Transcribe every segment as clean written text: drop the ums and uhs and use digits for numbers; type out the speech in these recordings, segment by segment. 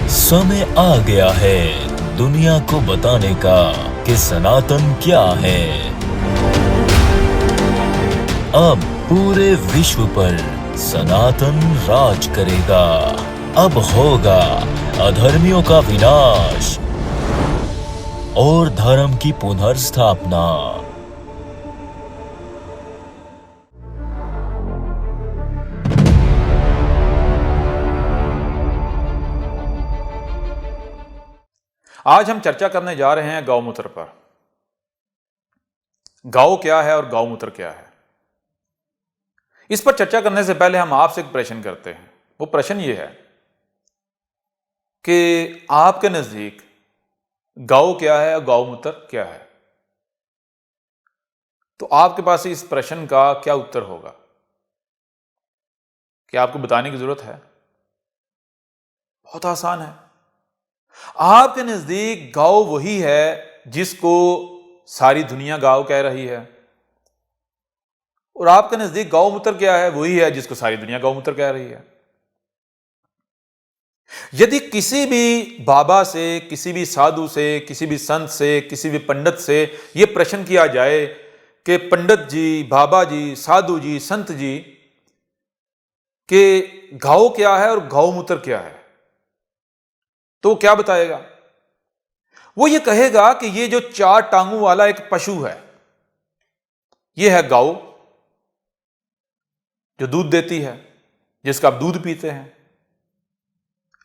समय आ गया है दुनिया को बताने का कि सनातन क्या है। अब पूरे विश्व पर सनातन राज करेगा। अब होगा अधर्मियों का विनाश और धर्म की पुनर्स्थापना। आज हम चर्चा करने जा रहे हैं गौमूत्र पर। गौ क्या है और गौमूत्र क्या है, इस पर चर्चा करने से पहले हम आपसे एक प्रश्न करते हैं। वो प्रश्न ये है कि आपके नजदीक गौ क्या है और गौमूत्र क्या है। तो आपके पास इस प्रश्न का क्या उत्तर होगा? क्या आपको बताने की जरूरत है? बहुत आसान है। आपके नजदीक गौ वही है जिसको सारी दुनिया गौ कह रही है, और आपके नजदीक गौमूत्र क्या है? वही है जिसको सारी दुनिया गौमूत्र कह रही है। यदि किसी भी बाबा से, किसी भी साधु से, किसी भी संत से, किसी भी पंडित से यह प्रश्न किया जाए कि पंडित जी, बाबा जी, साधु जी, संत जी, कि गौ क्या है और गौमूत्र क्या है, तो क्या बताएगा? वो ये कहेगा कि ये जो 4 टांगों वाला एक पशु है, यह है गौ, जो दूध देती है, जिसका आप दूध पीते हैं,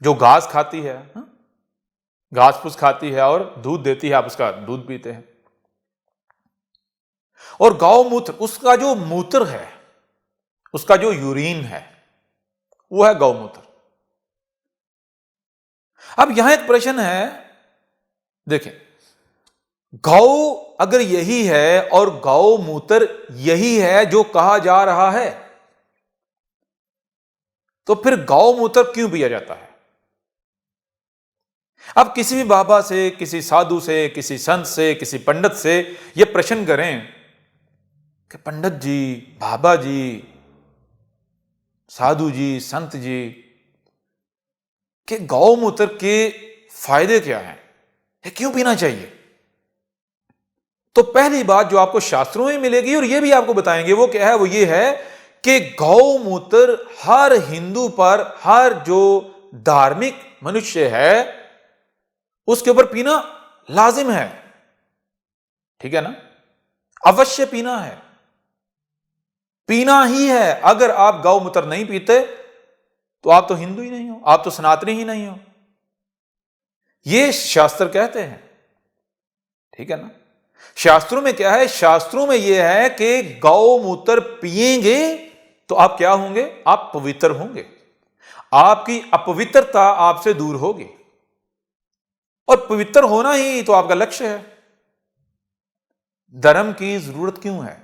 जो घास खाती है, घास फूस खाती है और दूध देती है, आप उसका दूध पीते हैं। और गौमूत्र, उसका जो मूत्र है, उसका जो यूरिन है, वो है गौमूत्र। अब यहां एक प्रश्न है, देखें, गौ अगर यही है और गौमूत्र यही है जो कहा जा रहा है, तो फिर गौमूत्र क्यों पिया जाता है? अब किसी भी बाबा से, किसी साधु से, किसी संत से, किसी पंडित से यह प्रश्न करें कि पंडित जी, बाबा जी, साधु जी, संत जी, कि गौमूत्र के फायदे क्या हैं, ये क्यों पीना चाहिए? तो पहली बात जो आपको शास्त्रों में मिलेगी और ये भी आपको बताएंगे, वो क्या है? वो ये है कि गौमूत्र हर हिंदू पर, हर जो धार्मिक मनुष्य है, उसके ऊपर पीना लाजिम है। ठीक है ना? अवश्य पीना है, पीना ही है। अगर आप गौमूत्र नहीं पीते तो आप तो हिंदू ही नहीं हो, आप तो सनातनी ही नहीं हो, ये शास्त्र कहते हैं। ठीक है ना? शास्त्रों में क्या है? शास्त्रों में यह है कि गौमूत्र पिएंगे तो आप क्या होंगे? आप पवित्र होंगे, आपकी अपवित्रता आपसे दूर होगी, और पवित्र होना ही तो आपका लक्ष्य है। धर्म की जरूरत क्यों है?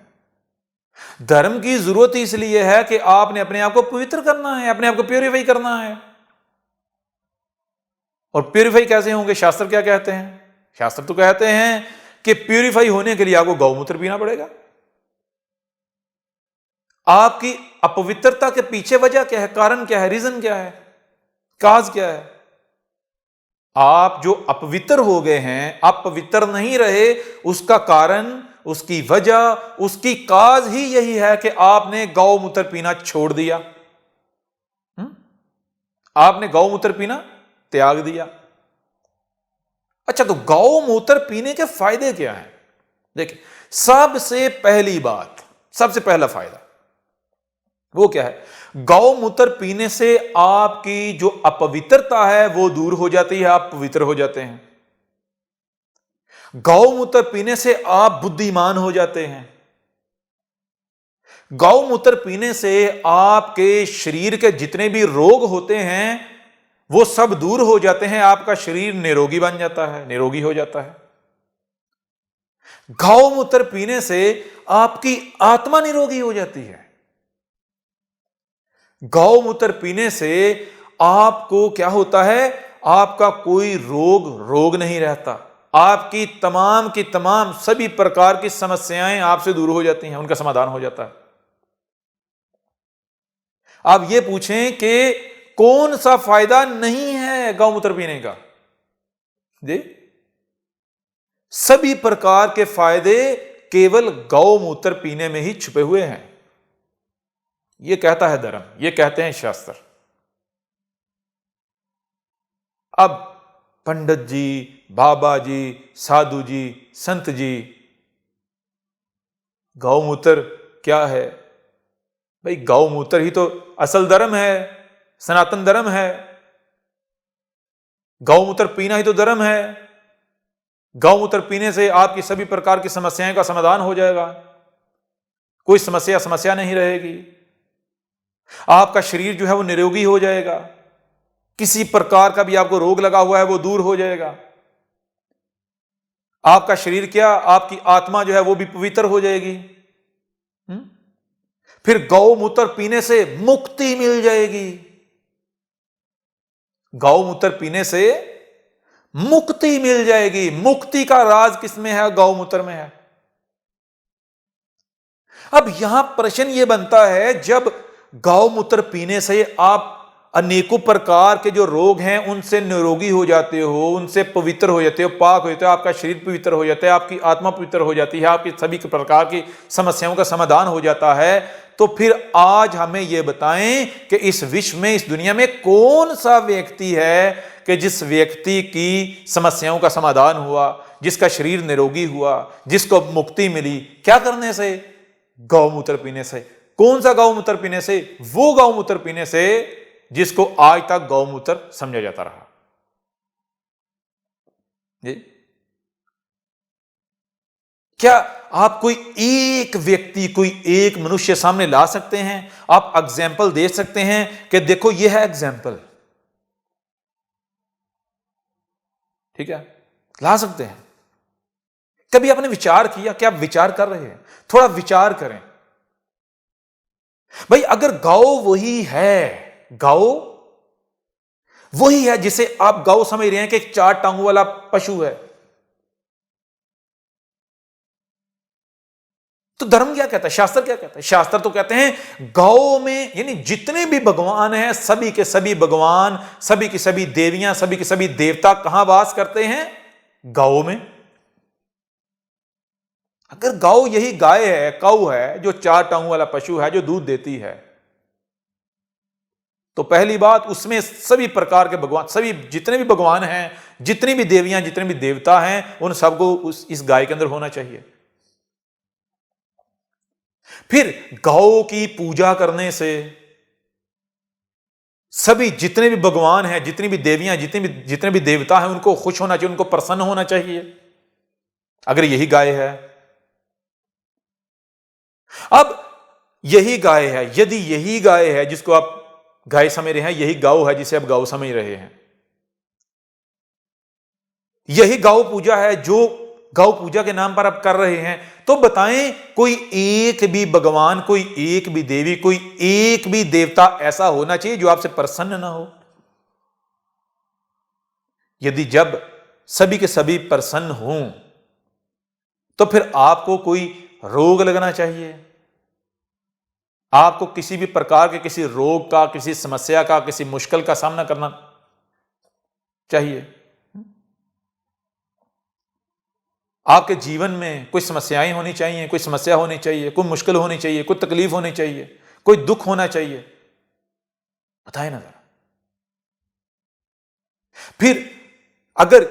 धर्म की जरूरत इसलिए है कि आपने अपने आप को पवित्र करना है, अपने आप को प्योरीफाई करना है। और प्योरीफाई कैसे होंगे? शास्त्र क्या कहते हैं? शास्त्र तो कहते हैं कि प्योरीफाई होने के लिए आपको गौमूत्र पीना पड़ेगा। आपकी अपवित्रता के पीछे वजह क्या है? कारण क्या है? रीजन क्या है? काज क्या है? आप जो अपवित्र हो गए हैं, आप पवित्र नहीं रहे, उसका कारण, उसकी वजह, उसकी काज ही यही है कि आपने गौमूत्र पीना छोड़ दिया। आपने गौमूत्र पीना त्याग दिया। अच्छा, तो गौमूत्र पीने के फायदे क्या हैं? देखिए, सबसे पहली बात, सबसे पहला फायदा वो क्या है? गौमूत्र पीने से आपकी जो अपवित्रता है वो दूर हो जाती है, आप पवित्र हो जाते हैं। गौमूत्र पीने से आप बुद्धिमान हो जाते हैं। गौमूत्र पीने से आपके शरीर के जितने भी रोग होते हैं वो सब दूर हो जाते हैं, आपका शरीर निरोगी बन जाता है, निरोगी हो जाता है। गौमूत्र पीने से आपकी आत्मा निरोगी हो जाती है। गौमूत्र पीने से आपको क्या होता है? आपका कोई रोग नहीं रहता, आपकी तमाम की तमाम सभी प्रकार की समस्याएं आपसे दूर हो जाती हैं, उनका समाधान हो जाता है। आप ये पूछें कि कौन सा फायदा नहीं है है गौमूत्र पीने का? जी, सभी प्रकार के फायदे केवल गौमूत्र पीने में ही छुपे हुए हैं। यह कहता है धर्म, यह कहते हैं शास्त्र। अब पंडित जी, बाबा जी, साधु जी, संत जी, गौमूत्र क्या है? भाई गौमूत्र ही तो असल धर्म है, सनातन धर्म है। गौमूत्र पीना ही तो धर्म है। गौमूत्र पीने से आपकी सभी प्रकार की समस्याओं का समाधान हो जाएगा, कोई समस्या नहीं रहेगी। आपका शरीर जो है वो निरोगी हो जाएगा, किसी प्रकार का भी आपको रोग लगा हुआ है वो दूर हो जाएगा। आपका शरीर क्या, आपकी आत्मा जो है वो भी पवित्र हो जाएगी। फिर गौमूत्र पीने से मुक्ति मिल जाएगी। गौमूत्र पीने से मुक्ति मिल जाएगी। मुक्ति का राज किसमें है? गौमूत्र में है। अब यहां प्रश्न यह बनता है, जब गौमूत्र पीने से आप अनेकों प्रकार के जो रोग हैं उनसे निरोगी हो जाते हो, उनसे पवित्र हो जाते हो, पाक हो जाते हो, आपका शरीर पवित्र हो जाता है, आपकी आत्मा पवित्र हो जाती है, आपकी सभी प्रकार की समस्याओं का समाधान हो जाता है, तो फिर आज हमें यह बताएं कि इस विश्व में, इस दुनिया में कौन सा व्यक्ति है कि जिस व्यक्ति की समस्याओं का समाधान हुआ, जिसका शरीर निरोगी हुआ, जिसको मुक्ति मिली? क्या करने से? गौमूत्र पीने से। कौन सा गौमूत्र पीने से? वो गौमूत्र पीने से जिसको आज तक गौमूत्र समझा जाता रहा। जी, क्या आप कोई एक व्यक्ति, कोई एक मनुष्य सामने ला सकते हैं? आप एग्जाम्पल दे सकते हैं कि देखो यह है एग्जाम्पल? ठीक है, ला सकते हैं। कभी आपने विचार किया? क्या आप विचार कर रहे हैं? थोड़ा विचार करें भाई। अगर गौ वही है, गौ वही है जिसे आप गौ समझ रहे हैं कि एक 4 टांगों वाला पशु है, तो धर्म क्या कहता है? शास्त्र क्या कहता है? शास्त्र तो कहते हैं गौ में, यानी जितने भी भगवान हैं, सभी के सभी भगवान, सभी की सभी देवियां, सभी के सभी देवता कहां वास करते हैं? गौ में। अगर गौ यही गाय है, कौ है, जो 4 टांगों वाला पशु है, जो दूध देती है, तो पहली बात, उसमें सभी प्रकार के भगवान, सभी जितने भी भगवान हैं, जितनी भी देवियां, जितने भी देवता हैं, उन सबको इस गाय के अंदर होना चाहिए। फिर गौ की पूजा करने से सभी जितने भी भगवान हैं, जितनी भी देवियां, जितने भी देवता हैं, उनको खुश होना चाहिए, उनको प्रसन्न होना चाहिए, अगर यही गाय है। अब यही गाय है, यदि यही गाय है जिसको आप गाय समझ रहे हैं, यही गौ है जिसे आप गौ समझ रहे हैं, यही गौ पूजा है जो गौ पूजा के नाम पर आप कर रहे हैं, तो बताएं कोई एक भी भगवान, कोई एक भी देवी, कोई एक भी देवता ऐसा होना चाहिए जो आपसे प्रसन्न ना हो? यदि जब सभी के सभी प्रसन्न हों, तो फिर आपको कोई रोग लगना चाहिए, आपको किसी भी प्रकार के किसी रोग का, किसी समस्या का, किसी मुश्किल का सामना करना चाहिए। आपके जीवन में कोई समस्याएं होनी चाहिए, कोई समस्या होनी चाहिए, कोई मुश्किल होनी चाहिए, कोई तकलीफ होनी चाहिए, कोई दुख होना चाहिए, बताए ना जरा। फिर अगर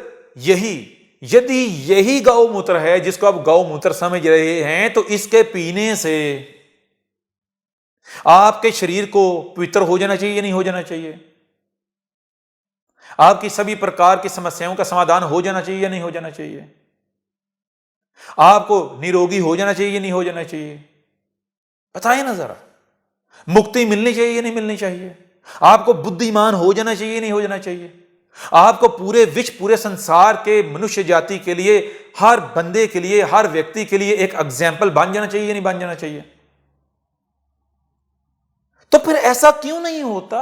यदि यही गौमूत्र है जिसको आप गौमूत्र समझ रहे हैं, तो इसके पीने से आपके शरीर को पवित्र हो जाना चाहिए या नहीं हो जाना चाहिए? आपकी सभी प्रकार की समस्याओं का समाधान हो जाना चाहिए या नहीं हो जाना चाहिए? आपको निरोगी हो जाना चाहिए या नहीं हो जाना चाहिए? बताइए ना जरा। मुक्ति मिलनी चाहिए या नहीं मिलनी चाहिए? आपको बुद्धिमान हो जाना चाहिए या नहीं हो जाना चाहिए? आपको पूरे विश्व, पूरे संसार के मनुष्य जाति के लिए, हर बंदे के लिए, हर व्यक्ति के लिए एक एग्जाम्पल बन जाना चाहिए या नहीं बन जाना चाहिए? तो फिर ऐसा क्यों नहीं होता?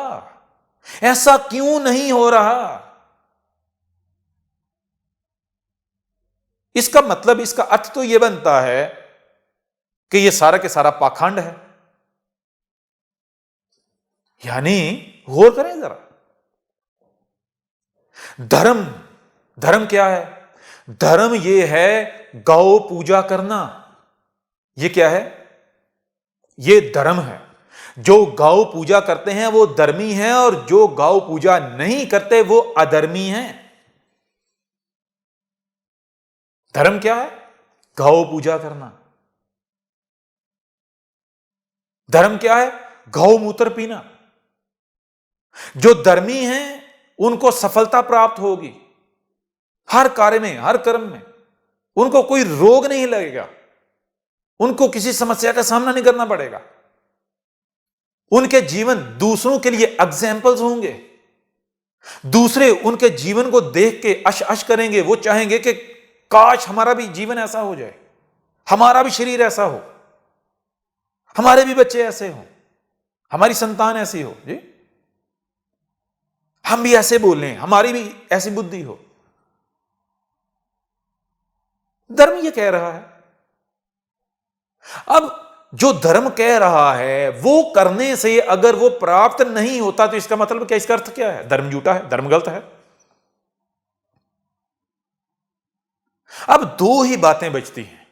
ऐसा क्यों नहीं हो रहा? इसका मतलब, इसका अर्थ तो यह बनता है कि यह सारा के सारा पाखंड है। यानी गौर करें जरा, धर्म, धर्म क्या है? धर्म ये है गौ पूजा करना। ये क्या है? ये धर्म है। जो गौ पूजा करते हैं वो धर्मी हैं, और जो गौ पूजा नहीं करते वो अधर्मी हैं। धर्म क्या है? गौ पूजा करना। धर्म क्या है? गौमूत्र पीना। जो धर्मी हैं उनको सफलता प्राप्त होगी हर कार्य में, हर कर्म में। उनको कोई रोग नहीं लगेगा, उनको किसी समस्या का सामना नहीं करना पड़ेगा। उनके जीवन दूसरों के लिए एग्जाम्पल्स होंगे। दूसरे उनके जीवन को देख के अश अश करेंगे। वो चाहेंगे कि काश हमारा भी जीवन ऐसा हो जाए, हमारा भी शरीर ऐसा हो, हमारे भी बच्चे ऐसे हो, हमारी संतान ऐसी हो जी, हम भी ऐसे बोलें, हमारी भी ऐसी बुद्धि हो। धर्म ये कह रहा है। अब जो धर्म कह रहा है वो करने से अगर वो प्राप्त नहीं होता तो इसका मतलब क्या? इसका अर्थ क्या है? धर्म झूठा है, धर्म गलत है। अब दो ही बातें बचती हैं।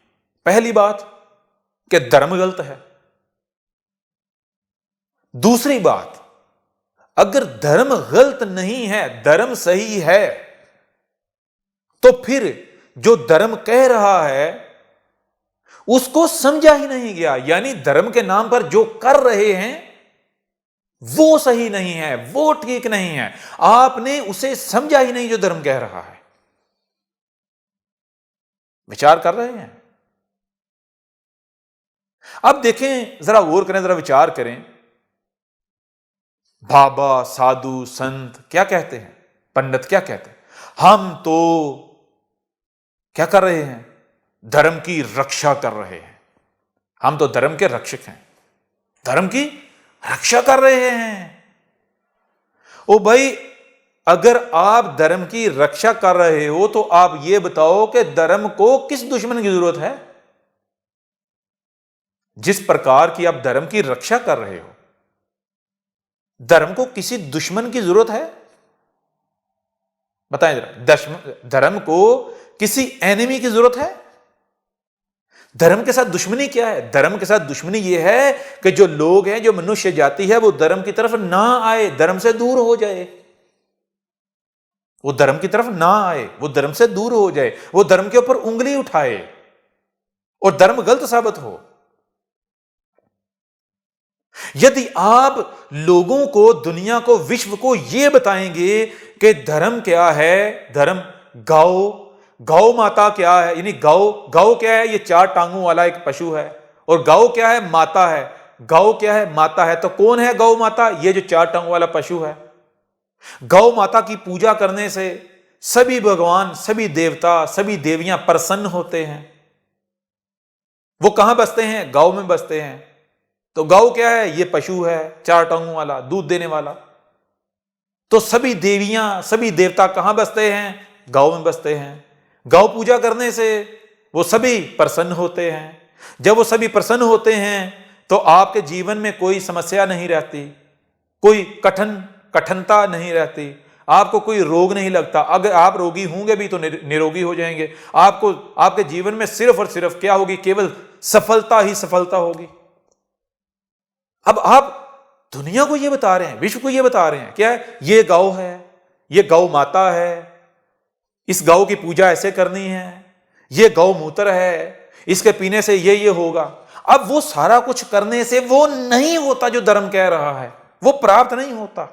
पहली बात कि धर्म गलत है। दूसरी बात, अगर धर्म गलत नहीं है, धर्म सही है, तो फिर जो धर्म कह रहा है उसको समझा ही नहीं गया। यानी धर्म के नाम पर जो कर रहे हैं वो सही नहीं है, वो ठीक नहीं है। आपने उसे समझा ही नहीं जो धर्म कह रहा है। विचार कर रहे हैं? अब देखें, जरा गौर करें, जरा विचार करें। बाबा, साधु, संत क्या कहते हैं? पंडित क्या कहते हैं? हम तो क्या कर रहे हैं? धर्म की रक्षा कर रहे हैं। हम तो धर्म के रक्षक हैं, धर्म की रक्षा कर रहे हैं। ओ भाई, अगर आप धर्म की रक्षा कर रहे हो तो आप यह बताओ कि धर्म को किस दुश्मन की जरूरत है? जिस प्रकार की आप धर्म की रक्षा कर रहे हो, धर्म को किसी दुश्मन की जरूरत है? बताएं जरा। धर्म को किसी एनिमी की जरूरत है? धर्म के साथ दुश्मनी क्या है? धर्म के साथ दुश्मनी यह है कि जो लोग हैं, जो मनुष्य जाति है, वो धर्म की तरफ ना आए, धर्म से दूर हो जाए। वो धर्म की तरफ ना आए, वो धर्म से दूर हो जाए, वो धर्म के ऊपर उंगली उठाए और धर्म गलत साबित हो। यदि आप लोगों को, दुनिया को, विश्व को यह बताएंगे कि धर्म क्या है, धर्म गौ माता क्या है, यानी गौ क्या है? ये 4 टांगों वाला एक पशु है। और गौ क्या है? माता है। गौ क्या है? माता है। तो कौन है गौ माता? ये जो 4 टांगों वाला पशु है। गौ माता की पूजा करने से सभी भगवान, सभी देवता, सभी देवियां प्रसन्न होते हैं। वो कहां बसते हैं? गौ में बसते हैं। तो गौ क्या है? ये पशु है, 4 टांगों वाला, दूध देने वाला। तो सभी देवियां, सभी देवता कहां बसते हैं? गौ में बसते हैं। गौ पूजा करने से वो सभी प्रसन्न होते हैं। जब वो सभी प्रसन्न होते हैं तो आपके जीवन में कोई समस्या नहीं रहती, कोई कठिनता नहीं रहती, आपको कोई रोग नहीं लगता। अगर आप रोगी होंगे भी तो निरोगी हो जाएंगे। आपको, आपके जीवन में सिर्फ और सिर्फ क्या होगी? केवल सफलता ही सफलता होगी। अब आप दुनिया को यह बता रहे हैं, विश्व को यह बता रहे हैं, क्या है? ये गौ है, ये गौ माता है, इस गौ की पूजा ऐसे करनी है, ये गौ मूत्र है, इसके पीने से ये होगा। अब वो सारा कुछ करने से वो नहीं होता जो धर्म कह रहा है, वो प्राप्त नहीं होता।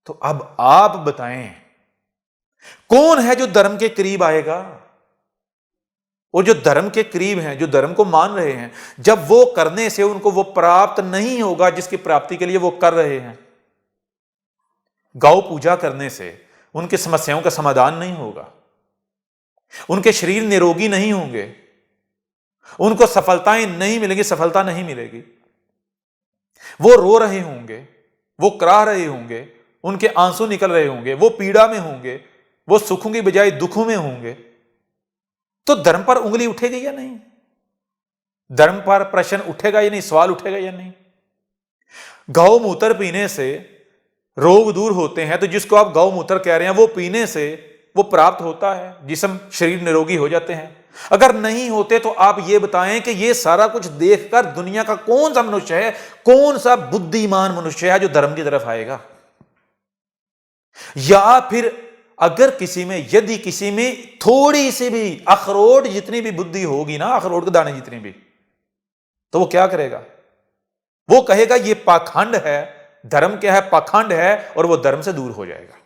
तो अब आप बताएं, कौन है जो धर्म के करीब आएगा? और जो धर्म के करीब हैं, जो धर्म को मान रहे हैं, जब वो करने से उनको वो प्राप्त नहीं होगा जिसकी प्राप्ति के लिए वो कर रहे हैं। गौ पूजा करने से उनकी समस्याओं का समाधान नहीं होगा, उनके शरीर निरोगी नहीं होंगे, उनको सफलताएं नहीं मिलेंगी, सफलता नहीं मिलेगी। वो रो रहे होंगे, वो कराह रहे होंगे, उनके आंसू निकल रहे होंगे, वो पीड़ा में होंगे, वो सुखों की बजाय दुखों में होंगे। तो धर्म पर उंगली उठेगी या नहीं? धर्म पर प्रश्न उठेगा या नहीं? सवाल उठेगा या नहीं? गौ मूत्र पीने से रोग दूर होते हैं, तो जिसको आप गौमूत्र कह रहे हैं वो पीने से वो प्राप्त होता है, जिस्म शरीर निरोगी हो जाते हैं। अगर नहीं होते तो आप ये बताएं कि ये सारा कुछ देखकर दुनिया का कौन सा मनुष्य है, कौन सा बुद्धिमान मनुष्य है जो धर्म की तरफ आएगा? या फिर अगर किसी में, यदि किसी में थोड़ी सी भी, अखरोट जितनी भी बुद्धि होगी ना, अखरोट के दाने जितनी भी, तो वो क्या करेगा? वो कहेगा ये पाखंड है, धर्म क्या है? पाखंड है, और वो धर्म से दूर हो जाएगा।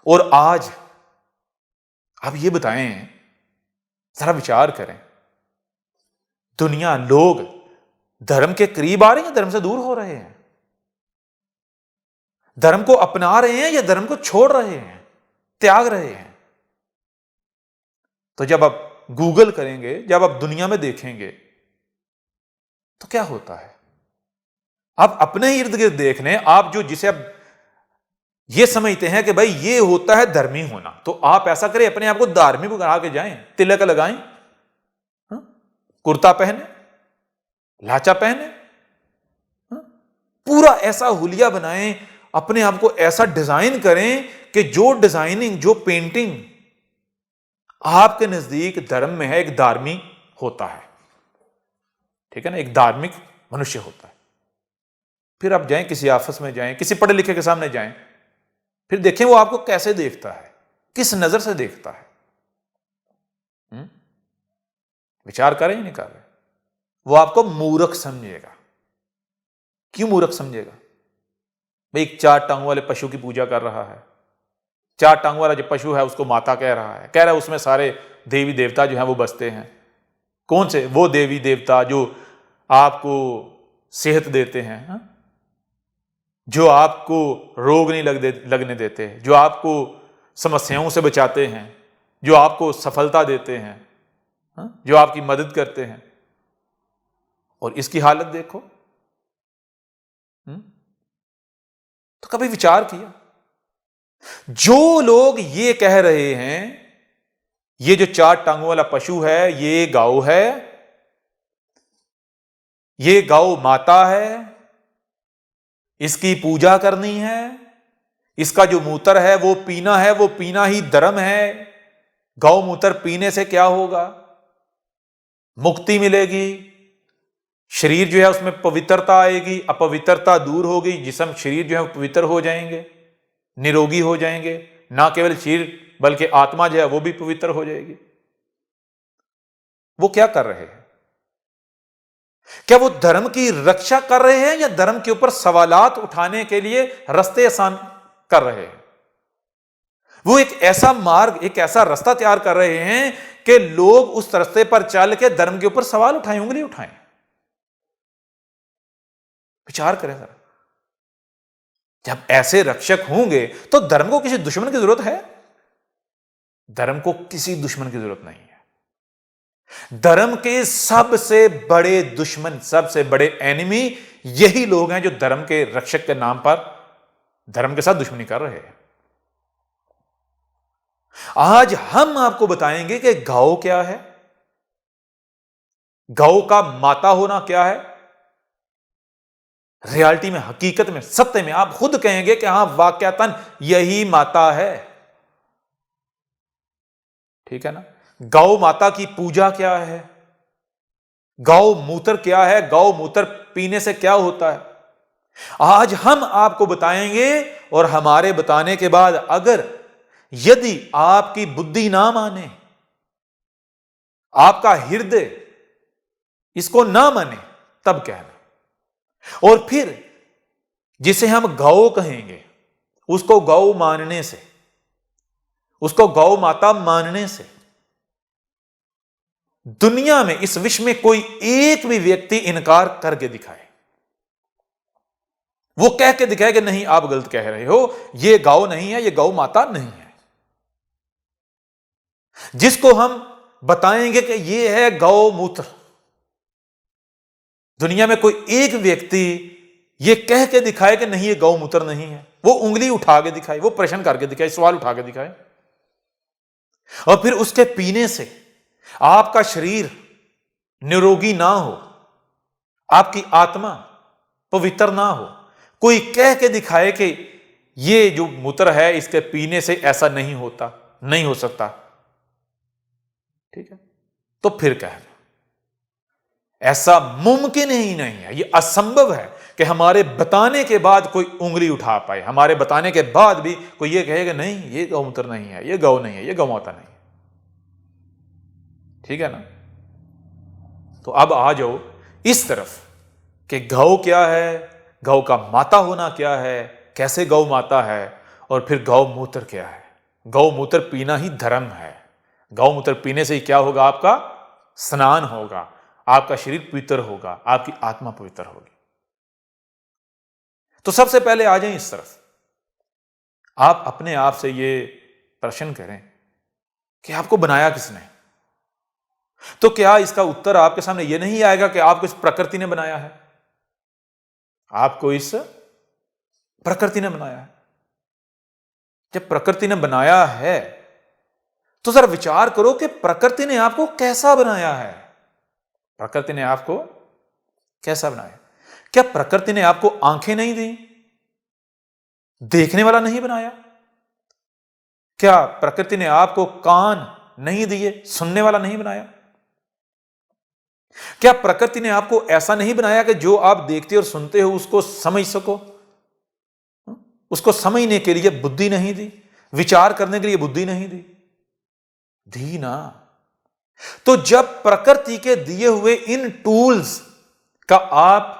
और आज आप ये बताएं, जरा विचार करें, दुनिया, लोग धर्म के करीब आ रहे हैं या धर्म से दूर हो रहे हैं? धर्म को अपना रहे हैं या धर्म को छोड़ रहे हैं, त्याग रहे हैं? तो जब आप गूगल करेंगे, जब आप दुनिया में देखेंगे, तो क्या होता है? आप अपने इर्द गिर्द देख लें, आप जो जिसे आप ये समझते हैं कि भाई ये होता है धर्मी होना, तो आप ऐसा करें, अपने आप को धार्मिक बना के जाएं, तिलक लगाएं, कुर्ता पहने, लाचा पहने, पूरा ऐसा हुलिया बनाएं, अपने आप को ऐसा डिजाइन करें कि जो डिजाइनिंग, जो पेंटिंग आपके नजदीक धर्म में है, एक धार्मिक होता है। ठीक है ना, एक धार्मिक मनुष्य होता है। फिर आप जाएं, किसी ऑफिस में जाएं, किसी पढ़े लिखे के सामने जाएं, फिर देखें वो आपको कैसे देखता है, किस नजर से देखता है। विचार करें या नहीं कर रहे? वो आपको मूर्ख समझेगा। क्यों मूर्ख समझेगा? भाई एक 4 टांगों वाले पशु की पूजा कर रहा है, 4 टांगों वाला जो पशु है उसको माता कह रहा है, कह रहा है उसमें सारे देवी देवता जो हैं वो बसते हैं। कौन से? वो देवी देवता जो आपको सेहत देते हैं, हा? जो आपको रोग नहीं लगने देते, जो आपको समस्याओं से बचाते हैं, जो आपको सफलता देते हैं, हा? जो आपकी मदद करते हैं। और इसकी हालत देखो। तो कभी विचार किया? जो लोग ये कह रहे हैं ये जो 4 टांगों वाला पशु है ये गौ है, ये गौ माता है, इसकी पूजा करनी है, इसका जो मूत्र है वो पीना है, वो पीना ही धर्म है, गौ मूत्र पीने से क्या होगा? मुक्ति मिलेगी, शरीर जो है उसमें पवित्रता आएगी, अपवित्रता दूर होगी, जिस्म शरीर जो है पवित्र हो जाएंगे, निरोगी हो जाएंगे, ना केवल शरीर बल्कि आत्मा जो है वो भी पवित्र हो जाएगी। वो क्या कर रहे हैं? क्या वो धर्म की रक्षा कर रहे हैं या धर्म के ऊपर सवालात उठाने के लिए रास्ते आसान कर रहे हैं? वो एक ऐसा मार्ग, एक ऐसा रास्ता तैयार कर रहे हैं कि लोग उस रास्ते पर चल के धर्म के ऊपर सवाल उठाएं, उंगली उठाएं। विचार करें जरा। जब ऐसे रक्षक होंगे तो धर्म को किसी दुश्मन की जरूरत है? धर्म को किसी दुश्मन की जरूरत नहीं है। धर्म के सबसे बड़े दुश्मन, सबसे बड़े एनिमी यही लोग हैं जो धर्म के रक्षक के नाम पर धर्म के साथ दुश्मनी कर रहे हैं। आज हम आपको बताएंगे कि गौ क्या है, गौ का माता होना क्या है। रियलिटी में, हकीकत में, सत्य में आप खुद कहेंगे कि हां वाकयातन यही माता है। ठीक है ना? गौ माता की पूजा क्या है, गौ मूत्र क्या है, गौ मूत्र पीने से क्या होता है, आज हम आपको बताएंगे। और हमारे बताने के बाद अगर यदि आपकी बुद्धि ना माने, आपका हृदय इसको ना माने, तब कहना। और फिर जिसे हम गौ कहेंगे उसको गौ मानने से, उसको गौ माता मानने से दुनिया में, इस विश्व में कोई एक भी व्यक्ति इनकार करके दिखाए, वो कह के दिखाए कि नहीं आप गलत कह रहे हो, ये गौ नहीं है, ये गौ माता नहीं है। जिसको हम बताएंगे कि ये है गौ मूत्र, दुनिया में कोई एक व्यक्ति ये कह के दिखाए कि नहीं ये गौ मूत्र नहीं है, वो उंगली उठा के दिखाए, वो प्रश्न करके दिखाए, सवाल उठा के दिखाए। और फिर उसके पीने से आपका शरीर निरोगी ना हो, आपकी आत्मा पवित्र ना हो, कोई कह के दिखाए कि ये जो मूत्र है इसके पीने से ऐसा नहीं होता, नहीं हो सकता, ठीक है, तो फिर कहना ऐसा मुमकिन ही नहीं है, ये असंभव है कि हमारे बताने के बाद कोई उंगली उठा पाए, हमारे बताने के बाद भी कोई ये कहेगा नहीं ये गौमूत्र नहीं है, ये गौ नहीं है, ये गौमाता नहीं है। ठीक है ना। तो अब आ जाओ इस तरफ कि गौ क्या है, गौ का माता होना क्या है, कैसे गौ माता है, और फिर गौ मूत्र क्या है। गौ मूत्र पीना ही धर्म है। गौ मूत्र पीने से ही क्या होगा, आपका स्नान होगा, आपका शरीर पवित्र होगा, आपकी आत्मा पवित्र होगी। तो सबसे पहले आ जाएं इस तरफ, आप अपने आप से ये प्रश्न करें कि आपको बनाया किसने। तो क्या इसका उत्तर आपके सामने ये नहीं आएगा कि आपको इस प्रकृति ने बनाया है, आपको इस प्रकृति ने बनाया है। जब प्रकृति ने बनाया है तो जरा विचार करो कि प्रकृति ने आपको कैसा बनाया है। प्रकृति ने आपको कैसा बनाया? क्या प्रकृति ने आपको आंखें नहीं दी, देखने वाला नहीं बनाया? क्या प्रकृति ने आपको कान नहीं दिए, सुनने वाला नहीं बनाया? क्या प्रकृति ने आपको ऐसा नहीं बनाया कि जो आप देखते और सुनते हो उसको समझ सको? उसको समझने के लिए बुद्धि नहीं दी, विचार करने के लिए बुद्धि नहीं दी? दी ना। तो जब प्रकृति के दिए हुए इन टूल्स का आप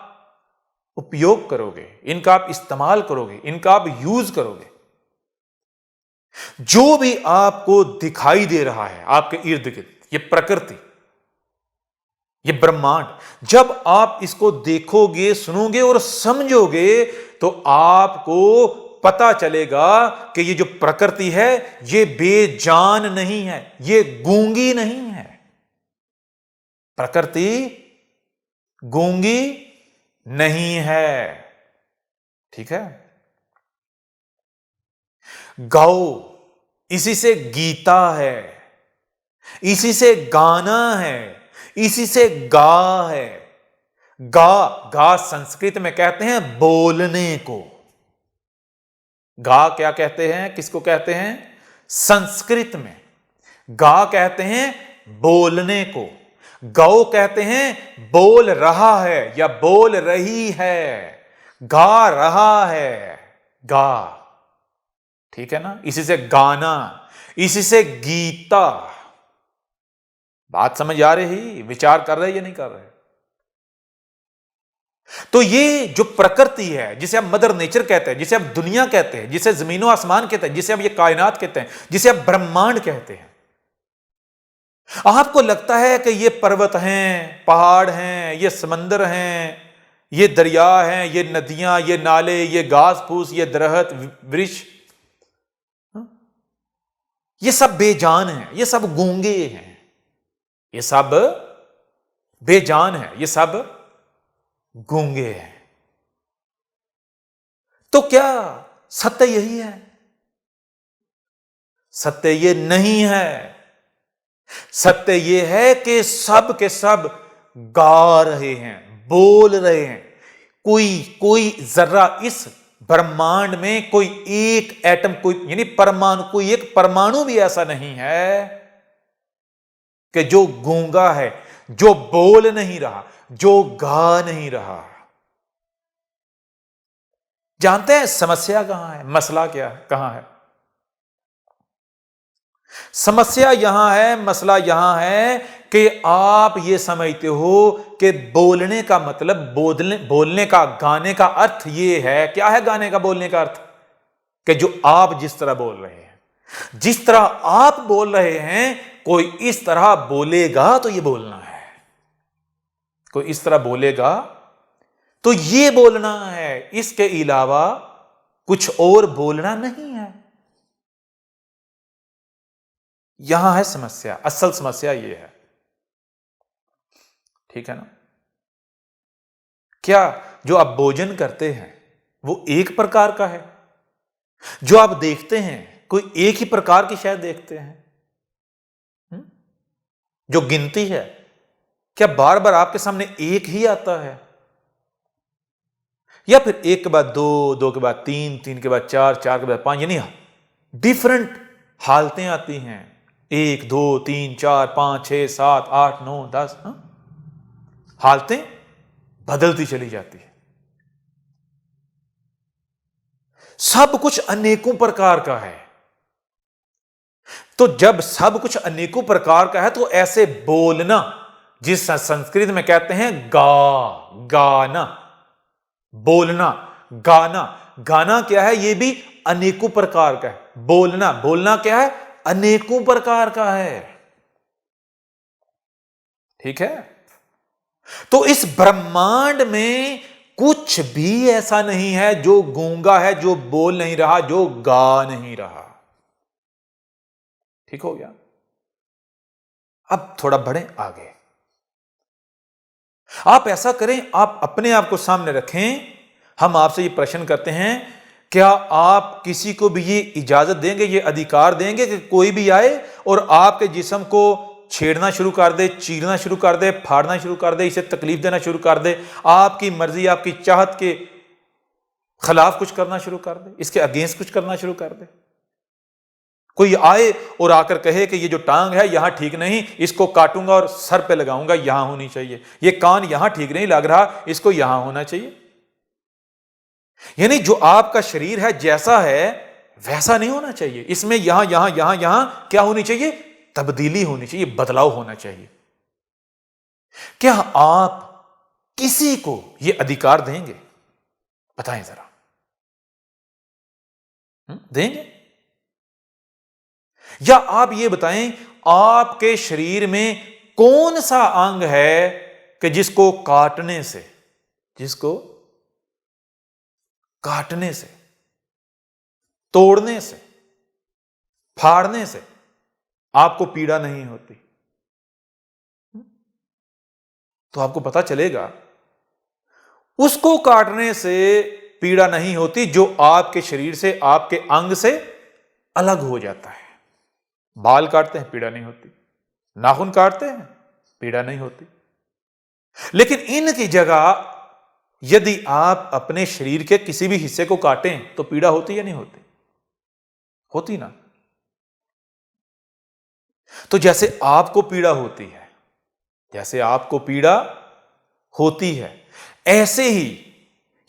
उपयोग करोगे, इनका आप इस्तेमाल करोगे, इनका आप यूज करोगे, जो भी आपको दिखाई दे रहा है आपके इर्द गिर्द, ये प्रकृति, ये ब्रह्मांड, जब आप इसको देखोगे, सुनोगे और समझोगे तो आपको पता चलेगा कि ये जो प्रकृति है ये बेजान नहीं है, ये गूंगी नहीं है। प्रकृति गूंगी नहीं है। ठीक है। गौ इसी से गीता है, इसी से गाना है, इसी से गा है। गा संस्कृत में कहते हैं बोलने को। गा क्या कहते हैं, किसको कहते हैं? संस्कृत में गा कहते हैं बोलने को। गौ कहते हैं बोल रहा है या बोल रही है, गा रहा है, गा। ठीक है ना। इसी से गाना, इसी से गीता। बात समझ आ रही? विचार कर रहे या नहीं कर रहे? तो ये जो प्रकृति है, जिसे आप मदर नेचर कहते हैं, जिसे आप दुनिया कहते हैं, जिसे जमीनों आसमान कहते हैं, जिसे आप ये कायनात कहते हैं, जिसे आप ब्रह्मांड कहते हैं, आपको लगता है कि ये पर्वत हैं, पहाड़ हैं, ये समंदर हैं, ये दरिया हैं, ये नदियां, ये नाले, ये घास फूस, ये दरख्त वृक्ष, ये सब बेजान हैं, ये सब गूंगे हैं, ये सब बेजान है, ये सब गूंगे हैं। तो क्या सत्य यही है? सत्य ये नहीं है। सत्य ये है कि सब के सब गा रहे हैं, बोल रहे हैं। कोई जर्रा इस ब्रह्मांड में, कोई एक एटम, कोई यानी परमाणु, कोई एक परमाणु भी ऐसा नहीं है कि जो गूंगा है, जो बोल नहीं रहा, जो गा नहीं रहा। जानते हैं समस्या कहां है, मसला क्या है, कहां है? समस्या यहां है, मसला यहां है कि आप ये समझते हो कि बोलने का मतलब, बोलने का, गाने का अर्थ ये है। क्या है गाने का, बोलने का अर्थ? कि जो आप जिस तरह बोल रहे हैं, जिस तरह आप बोल रहे हैं, कोई इस तरह बोलेगा तो ये बोलना है, कोई इस तरह बोलेगा तो ये बोलना है, इसके अलावा कुछ और बोलना नहीं है। यहां है समस्या, असल समस्या ये है। ठीक है ना। क्या जो आप भोजन करते हैं वो एक प्रकार का है? जो आप देखते हैं कोई एक ही प्रकार की शायद देखते हैं? जो गिनती है क्या बार बार आपके सामने एक ही आता है? या फिर एक के बाद दो, दो के बाद तीन, तीन के बाद चार, चार के बाद पांच, यानी डिफरेंट हालतें आती हैं। एक, दो, तीन, चार, पांच, छह, सात, आठ, नौ, 10, हालतें बदलती चली जाती है। सब कुछ अनेकों प्रकार का है। तो जब सब कुछ अनेकों प्रकार का है तो ऐसे बोलना, जिस संस्कृत में कहते हैं गाना, बोलना, गाना, गाना क्या है? यह भी अनेकों प्रकार का है। बोलना क्या है? अनेकों प्रकार का है। ठीक है? तो इस ब्रह्मांड में कुछ भी ऐसा नहीं है जो गूंगा है, जो बोल नहीं रहा, जो गा नहीं रहा। ठीक हो गया? अब थोड़ा बढ़े आगे। आप ऐसा करें, आप अपने आप को सामने रखें। हम आपसे ये प्रश्न करते हैं, क्या आप किसी को भी ये इजाजत देंगे, ये अधिकार देंगे कि कोई भी आए और आपके जिस्म को छेड़ना शुरू कर दे, चीरना शुरू कर दे, फाड़ना शुरू कर दे, इसे तकलीफ देना शुरू कर दे, आपकी मर्जी, आपकी चाहत के खिलाफ कुछ करना शुरू कर दे, इसके अगेंस्ट कुछ करना शुरू कर दे? कोई आए और आकर कहे कि ये जो टांग है यहां ठीक नहीं, इसको काटूंगा और सर पे लगाऊंगा, यहां होनी चाहिए। ये कान यहां ठीक नहीं लग रहा, इसको यहां होना चाहिए। यानी जो आपका शरीर है जैसा है वैसा नहीं होना चाहिए। इसमें यहां यहां यहां यहां क्या होनी चाहिए? तब्दीली होनी चाहिए, बदलाव होना चाहिए। क्या आप किसी को यह अधिकार देंगे? बताएं जरा। देंगे? या आप ये बताएं, आपके शरीर में कौन सा अंग है कि जिसको काटने से तोड़ने से, फाड़ने से आपको पीड़ा नहीं होती? तो आपको पता चलेगा उसको काटने से पीड़ा नहीं होती जो आपके शरीर से, आपके अंग से अलग हो जाता है। बाल काटते हैं, पीड़ा नहीं होती। नाखून काटते हैं, पीड़ा नहीं होती। लेकिन इनकी जगह यदि आप अपने शरीर के किसी भी हिस्से को काटें तो पीड़ा होती या नहीं होती? होती ना। तो जैसे आपको पीड़ा होती है, ऐसे ही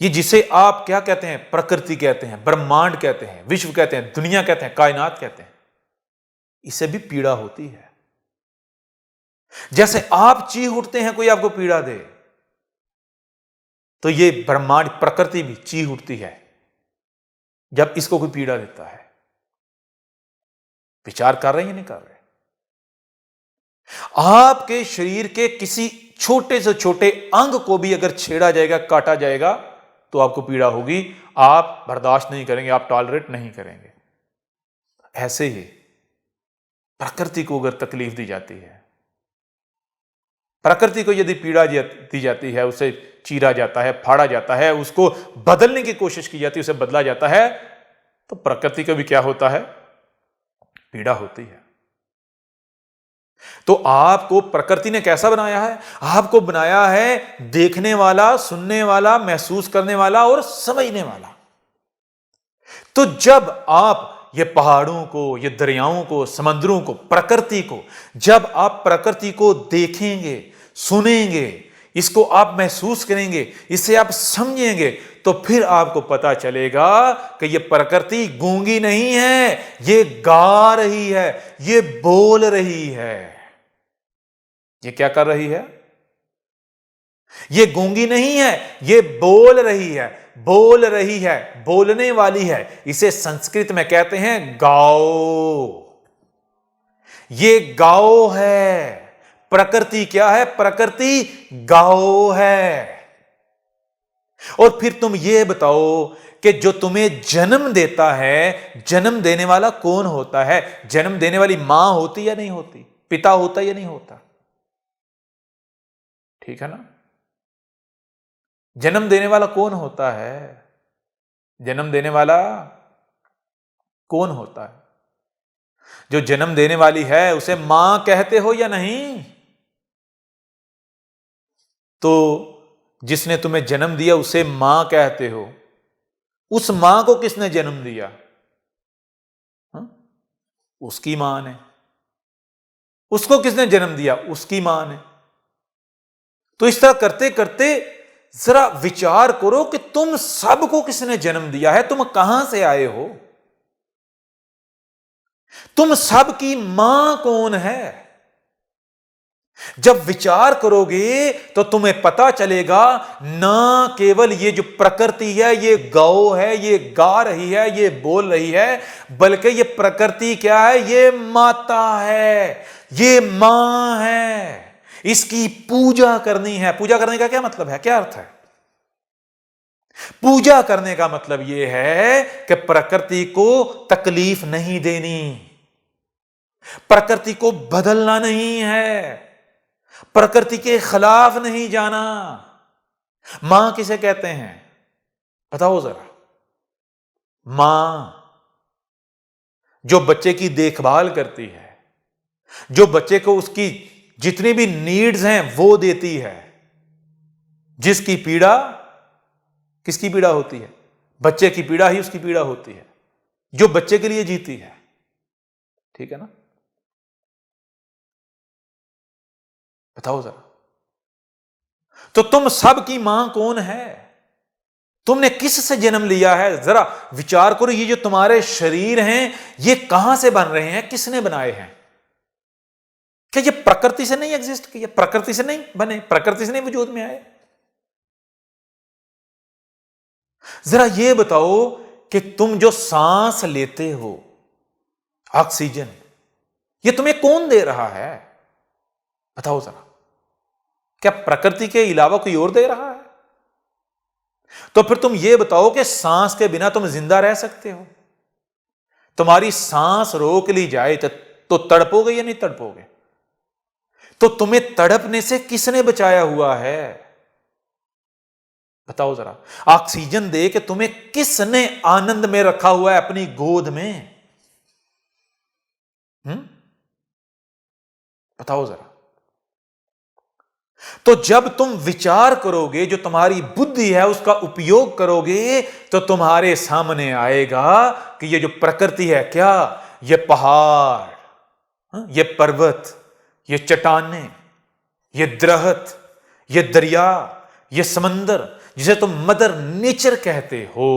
ये जिसे आप क्या कहते हैं? प्रकृति कहते हैं, ब्रह्मांड कहते हैं, विश्व कहते हैं, दुनिया कहते हैं, कायनात कहते हैं, इसे भी पीड़ा होती है। जैसे आप चीख उठते हैं, कोई आपको पीड़ा दे, तो ये ब्रह्मांड, प्रकृति भी चीख उठती है जब इसको कोई पीड़ा देता है। विचार कर रहे हैं या नहीं कर रहे? आपके शरीर के किसी छोटे से छोटे अंग को भी अगर छेड़ा जाएगा, काटा जाएगा, तो आपको पीड़ा होगी। आप बर्दाश्त नहीं करेंगे, आप टॉलरेट नहीं करेंगे। ऐसे ही प्रकृति को अगर तकलीफ दी जाती है, प्रकृति को यदि पीड़ा दी जाती है, उसे चीरा जाता है, फाड़ा जाता है, उसको बदलने की कोशिश की जाती है, उसे बदला जाता है, तो प्रकृति को भी क्या होता है? पीड़ा होती है। तो आपको प्रकृति ने कैसा बनाया है? आपको बनाया है देखने वाला, सुनने वाला, महसूस करने वाला और समझने वाला। तो जब आप ये पहाड़ों को, ये दरियाओं को, समंदरों को, प्रकृति को, जब आप प्रकृति को देखेंगे, सुनेंगे, इसको आप महसूस करेंगे, इसे आप समझेंगे, तो फिर आपको पता चलेगा कि ये प्रकृति गूंगी नहीं है, ये गा रही है, ये बोल रही है। ये क्या कर रही है? ये गूंगी नहीं है, ये बोल रही है, बोलने वाली है। इसे संस्कृत में कहते हैं गाओ। ये गाओ है। प्रकृति क्या है? प्रकृति गाओ है। और फिर तुम ये बताओ कि जो तुम्हें जन्म देता है, जन्म देने वाला कौन होता है? जन्म देने वाली मां होती या नहीं होती? पिता होता या नहीं होता? ठीक है ना? जन्म देने वाला कौन होता है? जन्म देने वाला कौन होता है? जो जन्म देने वाली है उसे मां कहते हो या नहीं? तो जिसने तुम्हें जन्म दिया उसे मां कहते हो। उस मां को किसने जन्म दिया? हा? उसकी मां ने। उसको किसने जन्म दिया? उसकी मां ने। तो इस तरह करते करते जरा विचार करो कि तुम सबको किसने जन्म दिया है, तुम कहां से आए हो, तुम सबकी मां कौन है। जब विचार करोगे तो तुम्हें पता चलेगा ना केवल ये जो प्रकृति है ये गौ है, ये गा रही है, ये बोल रही है, बल्कि ये प्रकृति क्या है? ये माता है, ये मां है। इसकी पूजा करनी है। पूजा करने का क्या मतलब है, क्या अर्थ है? पूजा करने का मतलब यह है कि प्रकृति को तकलीफ नहीं देनी, प्रकृति को बदलना नहीं है, प्रकृति के खिलाफ नहीं जाना। मां किसे कहते हैं बताओ जरा? मां जो बच्चे की देखभाल करती है, जो बच्चे को उसकी जितनी भी नीड्स हैं वो देती है, जिसकी पीड़ा किसकी पीड़ा होती है? बच्चे की पीड़ा ही उसकी पीड़ा होती है, जो बच्चे के लिए जीती है। ठीक है ना? बताओ जरा। तो तुम सब की मां कौन है? तुमने किस से जन्म लिया है? जरा विचार करो। ये जो तुम्हारे शरीर हैं ये कहां से बन रहे हैं, किसने बनाए हैं? क्या ये प्रकृति से नहीं एग्जिस्ट किए, प्रकृति से नहीं बने, प्रकृति से नहीं वजूद में आए? जरा ये बताओ कि तुम जो सांस लेते हो, ऑक्सीजन, ये तुम्हें कौन दे रहा है? बताओ जरा। क्या प्रकृति के अलावा कोई और दे रहा है? तो फिर तुम ये बताओ कि सांस के बिना तुम जिंदा रह सकते हो? तुम्हारी सांस रोक ली जाए तो तड़पोगे या नहीं तड़पोगे? तो तुम्हें तड़पने से किसने बचाया हुआ है? बताओ जरा। ऑक्सीजन दे के तुम्हें किसने आनंद में रखा हुआ है अपनी गोद में? बताओ जरा। तो जब तुम विचार करोगे, जो तुम्हारी बुद्धि है उसका उपयोग करोगे, तो तुम्हारे सामने आएगा कि ये जो प्रकृति है, क्या ये पहाड़, ये पर्वत, ये चट्टानें, ये दरख्त, ये दरिया, ये समंदर जिसे तुम मदर नेचर कहते हो,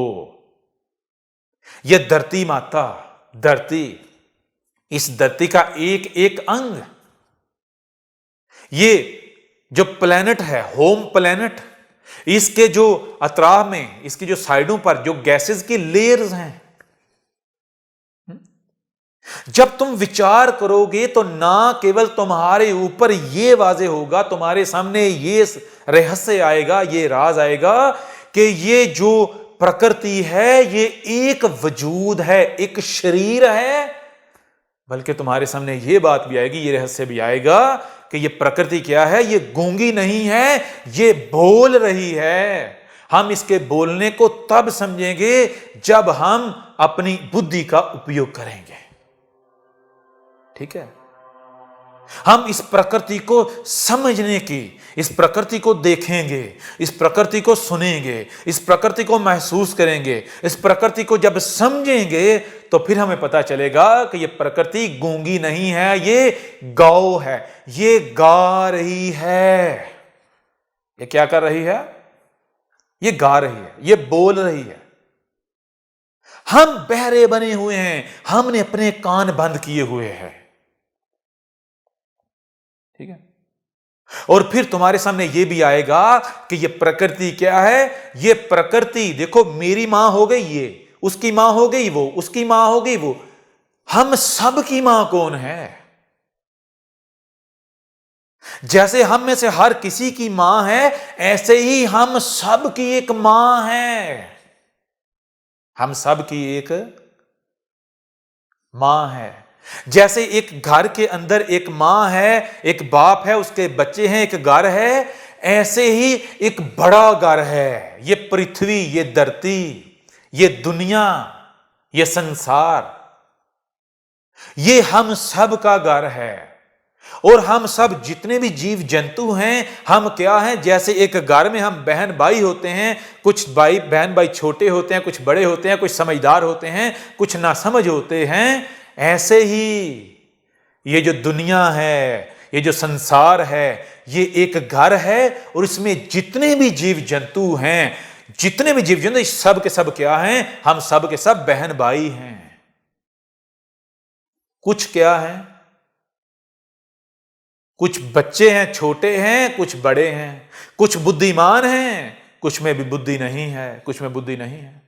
ये धरती माता, धरती, इस धरती का एक एक अंग, ये जो प्लेनेट है, होम प्लेनेट, इसके जो अतराफ में, इसकी जो साइडों पर जो गैसेस की लेयर्स हैं, जब तुम विचार करोगे तो ना केवल तुम्हारे ऊपर ये वाज़ेह होगा, तुम्हारे सामने ये रहस्य आएगा, ये राज आएगा कि ये जो प्रकृति है ये एक वजूद है, एक शरीर है, बल्कि तुम्हारे सामने ये बात भी आएगी, ये रहस्य भी आएगा कि ये प्रकृति क्या है? ये गूंगी नहीं है, ये बोल रही है। हम इसके बोलने को तब समझेंगे जब हम अपनी बुद्धि का उपयोग करेंगे। ठीक है? हम इस प्रकृति को समझने की, इस प्रकृति को देखेंगे, इस प्रकृति को सुनेंगे, इस प्रकृति को महसूस करेंगे, इस प्रकृति को जब समझेंगे तो फिर हमें पता चलेगा कि ये प्रकृति गूंगी नहीं है, ये गौ है, ये गा रही है। ये क्या कर रही है? ये गा रही है, ये बोल रही है। हम बहरे बने हुए हैं, हमने अपने कान बंद किए हुए हैं। ठीक है? और फिर तुम्हारे सामने यह भी आएगा कि यह प्रकृति क्या है? यह प्रकृति देखो, मेरी मां हो गई ये, उसकी मां हो गई वो, उसकी मां हो गई वो। हम सब की मां कौन है? जैसे हम में से हर किसी की मां है, ऐसे ही हम सब की एक मां है। हम सब की एक मां है। जैसे एक घर के अंदर एक मां है, एक बाप है, उसके बच्चे हैं, एक घर है, ऐसे ही एक बड़ा घर है। ये पृथ्वी, ये धरती, ये दुनिया, ये संसार, ये हम सब का घर है। और हम सब जितने भी जीव जंतु हैं, हम क्या हैं, जैसे एक घर में हम बहन भाई होते हैं, कुछ भाई बहन भाई छोटे होते हैं, कुछ बड़े होते हैं, कुछ समझदार होते हैं, कुछ नासमझ होते हैं। ऐसे ही ये जो दुनिया है, ये जो संसार है, ये एक घर है और इसमें जितने भी जीव जंतु हैं, जितने भी जीव जंतु, सब के सब क्या हैं, हम सब के सब बहन भाई हैं। कुछ क्या है, कुछ बच्चे हैं, छोटे हैं, कुछ बड़े हैं, कुछ बुद्धिमान हैं, कुछ में भी बुद्धि नहीं है, कुछ में बुद्धि नहीं है।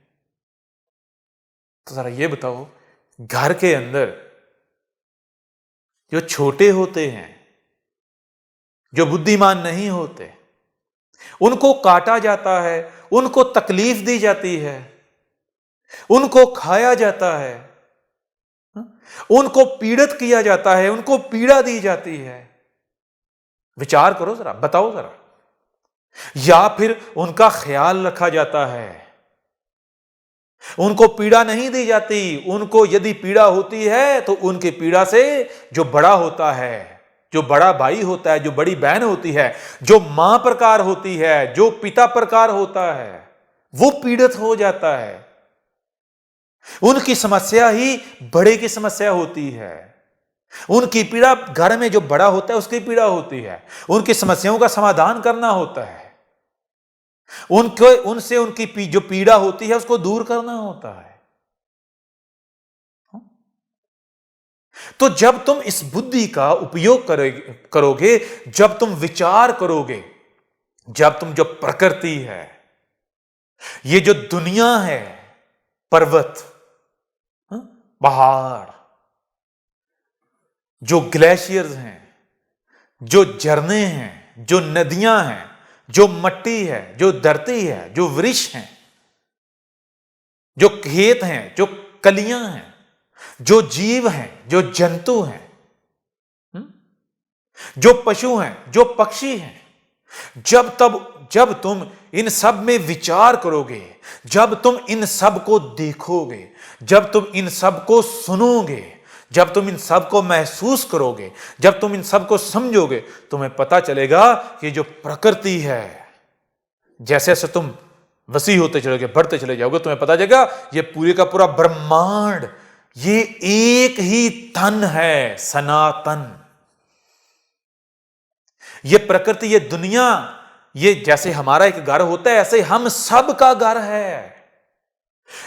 तो जरा ये बताओ, घर के अंदर जो छोटे होते हैं, जो बुद्धिमान नहीं होते, उनको काटा जाता है, उनको तकलीफ दी जाती है, उनको खाया जाता है, उनको पीड़ित किया जाता है, उनको पीड़ा दी जाती है। विचार करो जरा, बताओ जरा। या फिर उनका ख्याल रखा जाता है, उनको पीड़ा नहीं दी जाती। उनको यदि पीड़ा होती है तो उनकी पीड़ा से जो बड़ा होता है, जो बड़ा भाई होता है, जो बड़ी बहन होती है, जो मां प्रकार होती है, जो पिता प्रकार होता है, वो पीड़ित हो जाता है। उनकी समस्या ही बड़े की समस्या होती है। उनकी पीड़ा, घर में जो बड़ा होता है उसकी पीड़ा होती है, उनकी समस्याओं का समाधान करना होता है, उनको उनसे उनकी जो पीड़ा होती है उसको दूर करना होता है। तो जब तुम इस बुद्धि का उपयोग करोगे, जब तुम विचार करोगे, जब तुम जो प्रकृति है, ये जो दुनिया है, पर्वत, पहाड़, जो ग्लेशियर्स हैं, जो झरने हैं, जो नदियां हैं, जो मट्टी है, जो धरती है, जो वृक्ष हैं, जो खेत हैं, जो कलियां हैं, जो जीव हैं, जो जंतु हैं, जो पशु हैं, जो पक्षी हैं, जब तुम इन सब में विचार करोगे, जब तुम इन सब को देखोगे, जब तुम इन सब को सुनोगे, जब तुम इन सब को महसूस करोगे, जब तुम इन सब को समझोगे, तुम्हें पता चलेगा कि जो प्रकृति है, जैसे जैसे तुम वसी होते चलोगे, बढ़ते चले जाओगे, तुम्हें पता चलेगा ये पूरे का पूरा ब्रह्मांड, ये एक ही तन है, सनातन। ये प्रकृति, ये दुनिया, ये जैसे हमारा एक घर होता है, ऐसे हम सब का घर है।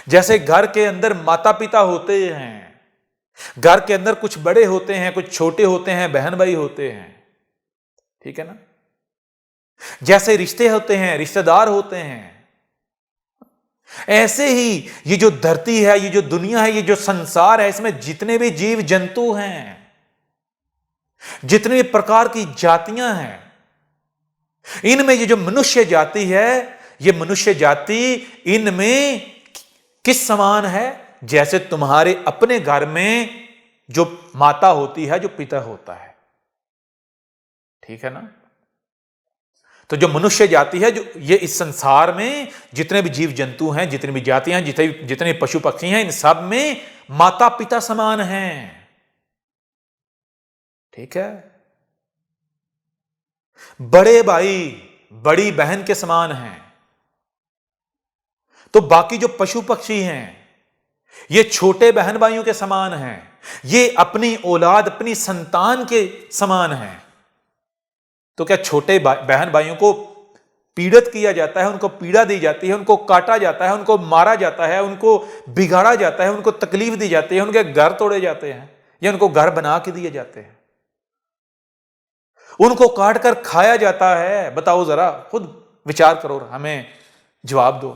जैसे घर के अंदर माता पिता होते हैं, घर के अंदर कुछ बड़े होते हैं, कुछ छोटे होते हैं, बहन भाई होते हैं, ठीक है ना। जैसे रिश्ते होते हैं, रिश्तेदार होते हैं, ऐसे ही ये जो धरती है, ये जो दुनिया है, ये जो संसार है, इसमें जितने भी जीव जंतु हैं, जितने भी प्रकार की जातियां हैं, इनमें ये जो मनुष्य जाति है, ये मनुष्य जाति इनमें किस समान है, जैसे तुम्हारे अपने घर में जो माता होती है, जो पिता होता है, ठीक है ना। तो जो मनुष्य जाति है, जो ये इस संसार में जितने भी जीव जंतु हैं, जितनी भी जातियां हैं, जितने पशु पक्षी हैं, इन सब में माता पिता समान हैं, ठीक है। बड़े भाई बड़ी बहन के समान हैं। तो बाकी जो पशु पक्षी हैं, ये छोटे बहन भाइयों के समान हैं, ये अपनी औलाद, अपनी संतान के समान हैं। तो क्या छोटे बहन भाइयों को पीड़ित किया जाता है, उनको पीड़ा दी जाती है, उनको काटा जाता है, उनको मारा जाता है, उनको बिगाड़ा जाता है, उनको तकलीफ दी जाती है, उनके घर तोड़े जाते हैं या उनको घर बना के दिए जाते हैं, उनको काट कर खाया जाता है? बताओ जरा, खुद विचार करो, हमें जवाब दो।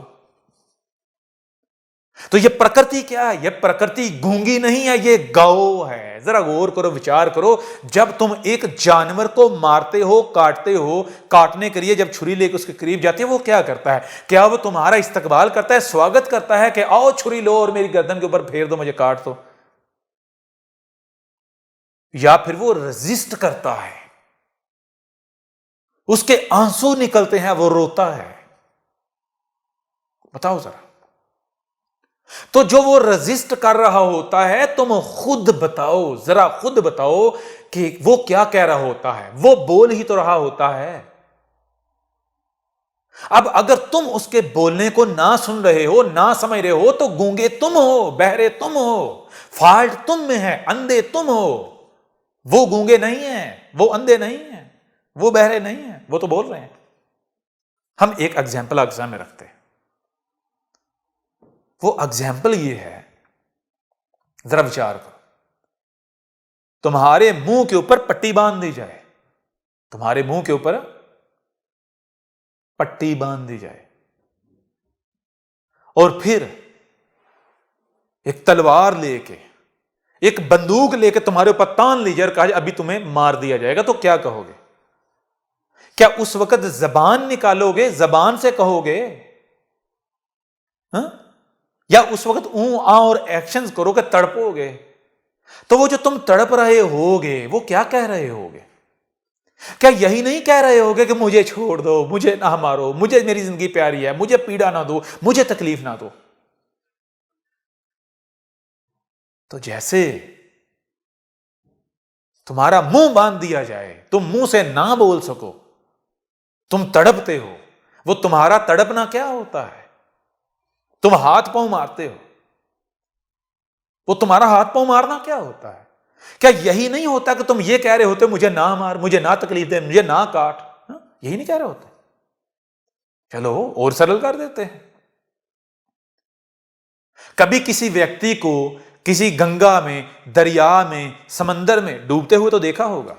तो ये प्रकृति क्या है? ये प्रकृति गूंगी नहीं है, ये गौ है। जरा गौर करो, विचार करो। जब तुम एक जानवर को मारते हो, काटते हो, काटने के लिए जब छुरी लेकर उसके करीब जाती है, वो क्या करता है? क्या वो तुम्हारा इस्तकबाल करता है, स्वागत करता है कि आओ छुरी लो और मेरी गर्दन के ऊपर फेर दो, मुझे काट दो? या फिर वो रेजिस्ट करता है, उसके आंसू निकलते हैं, वो रोता है? बताओ जरा। तो जो वो रेजिस्ट कर रहा होता है, तुम खुद बताओ, जरा खुद बताओ कि वो क्या कह रहा होता है। वो बोल ही तो रहा होता है। अब अगर तुम उसके बोलने को ना सुन रहे हो, ना समझ रहे हो, तो गूंगे तुम हो, बहरे तुम हो, फॉल्ट तुम में है, अंधे तुम हो। वो गूंगे नहीं है, वो अंधे नहीं है, वो बहरे नहीं है, वो तो बोल रहे हैं। हम एक एग्जाम्पल एग्जाम में रखते हैं। वो एग्जाम्पल ये है, जरा विचार करो, तुम्हारे मुंह के ऊपर पट्टी बांध दी जाए, तुम्हारे मुंह के ऊपर पट्टी बांध दी जाए, और फिर एक तलवार लेके, एक बंदूक लेके तुम्हारे ऊपर तान ली जाए और कहा जाए अभी तुम्हें मार दिया जाएगा, तो क्या कहोगे? क्या उस वक्त जबान निकालोगे, जबान से कहोगे? हा? या उस वक्त ऊ आ और एक्शंस करोगे, तड़पोगे? तो वो जो तुम तड़प रहे होगे, वो क्या कह रहे होगे? क्या यही नहीं कह रहे होगे कि मुझे छोड़ दो, मुझे ना मारो, मुझे मेरी जिंदगी प्यारी है, मुझे पीड़ा ना दो, मुझे तकलीफ ना दो? तो जैसे तुम्हारा मुंह बांध दिया जाए, तुम मुंह से ना बोल सको, तुम तड़पते हो, वो तुम्हारा तड़पना क्या होता है? तुम हाथ पांव मारते हो, वो तुम्हारा हाथ पांव मारना क्या होता है? क्या यही नहीं होता कि तुम ये कह रहे होते मुझे ना मार, मुझे ना तकलीफ दे, मुझे ना काट? यही नहीं कह रहे होते? चलो और सरल कर देते हैं। कभी किसी व्यक्ति को किसी गंगा में, दरिया में, समंदर में डूबते हुए तो देखा होगा?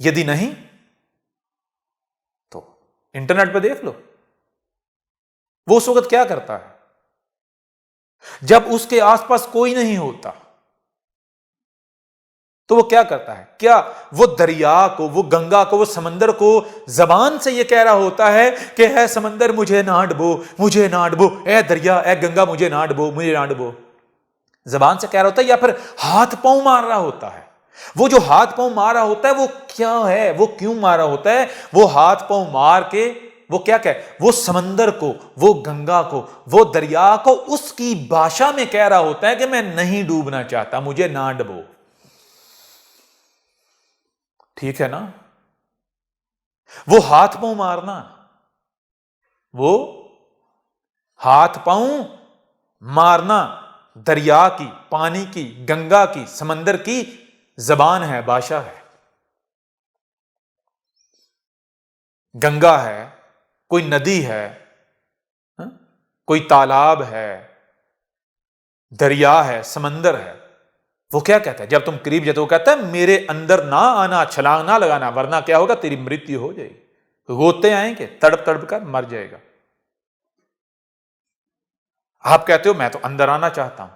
यदि नहीं तो इंटरनेट पर देख लो। वो उस वक्त क्या करता है? जब उसके आसपास कोई नहीं होता तो वो क्या करता है? क्या वो दरिया को, वो गंगा को, वो समंदर को जबान से ये कह रहा होता है कि है समंदर मुझे ना डुबो, मुझे ना डुबो, ए दरिया, ए गंगा मुझे ना डुबो, मुझे ना डुबो? जबान से कह रहा होता है या फिर हाथ पांव मार रहा होता है? वो जो हाथ पांव मार रहा होता है वो क्या है, वो क्यों मार रहा होता है? वो हाथ पांव मार के वो क्या कहे? वो समंदर को, वो गंगा को, वो दरिया को उसकी भाषा में कह रहा होता है कि मैं नहीं डूबना चाहता, मुझे ना डुबो। ठीक है ना? वो हाथ पांव मारना, वो हाथ पांव मारना दरिया की, पानी की, गंगा की, समंदर की जबान है, भाषा है। गंगा है, कोई नदी है, कोई तालाब है, दरिया है, समंदर है, वो क्या कहता है? जब तुम करीब जाते हो कहता है मेरे अंदर ना आना, छलांग ना लगाना, वरना क्या होगा? तेरी मृत्यु हो जाएगी। गोते आएंगे, तड़प तड़प कर मर जाएगा। आप कहते हो मैं तो अंदर आना चाहता हूं,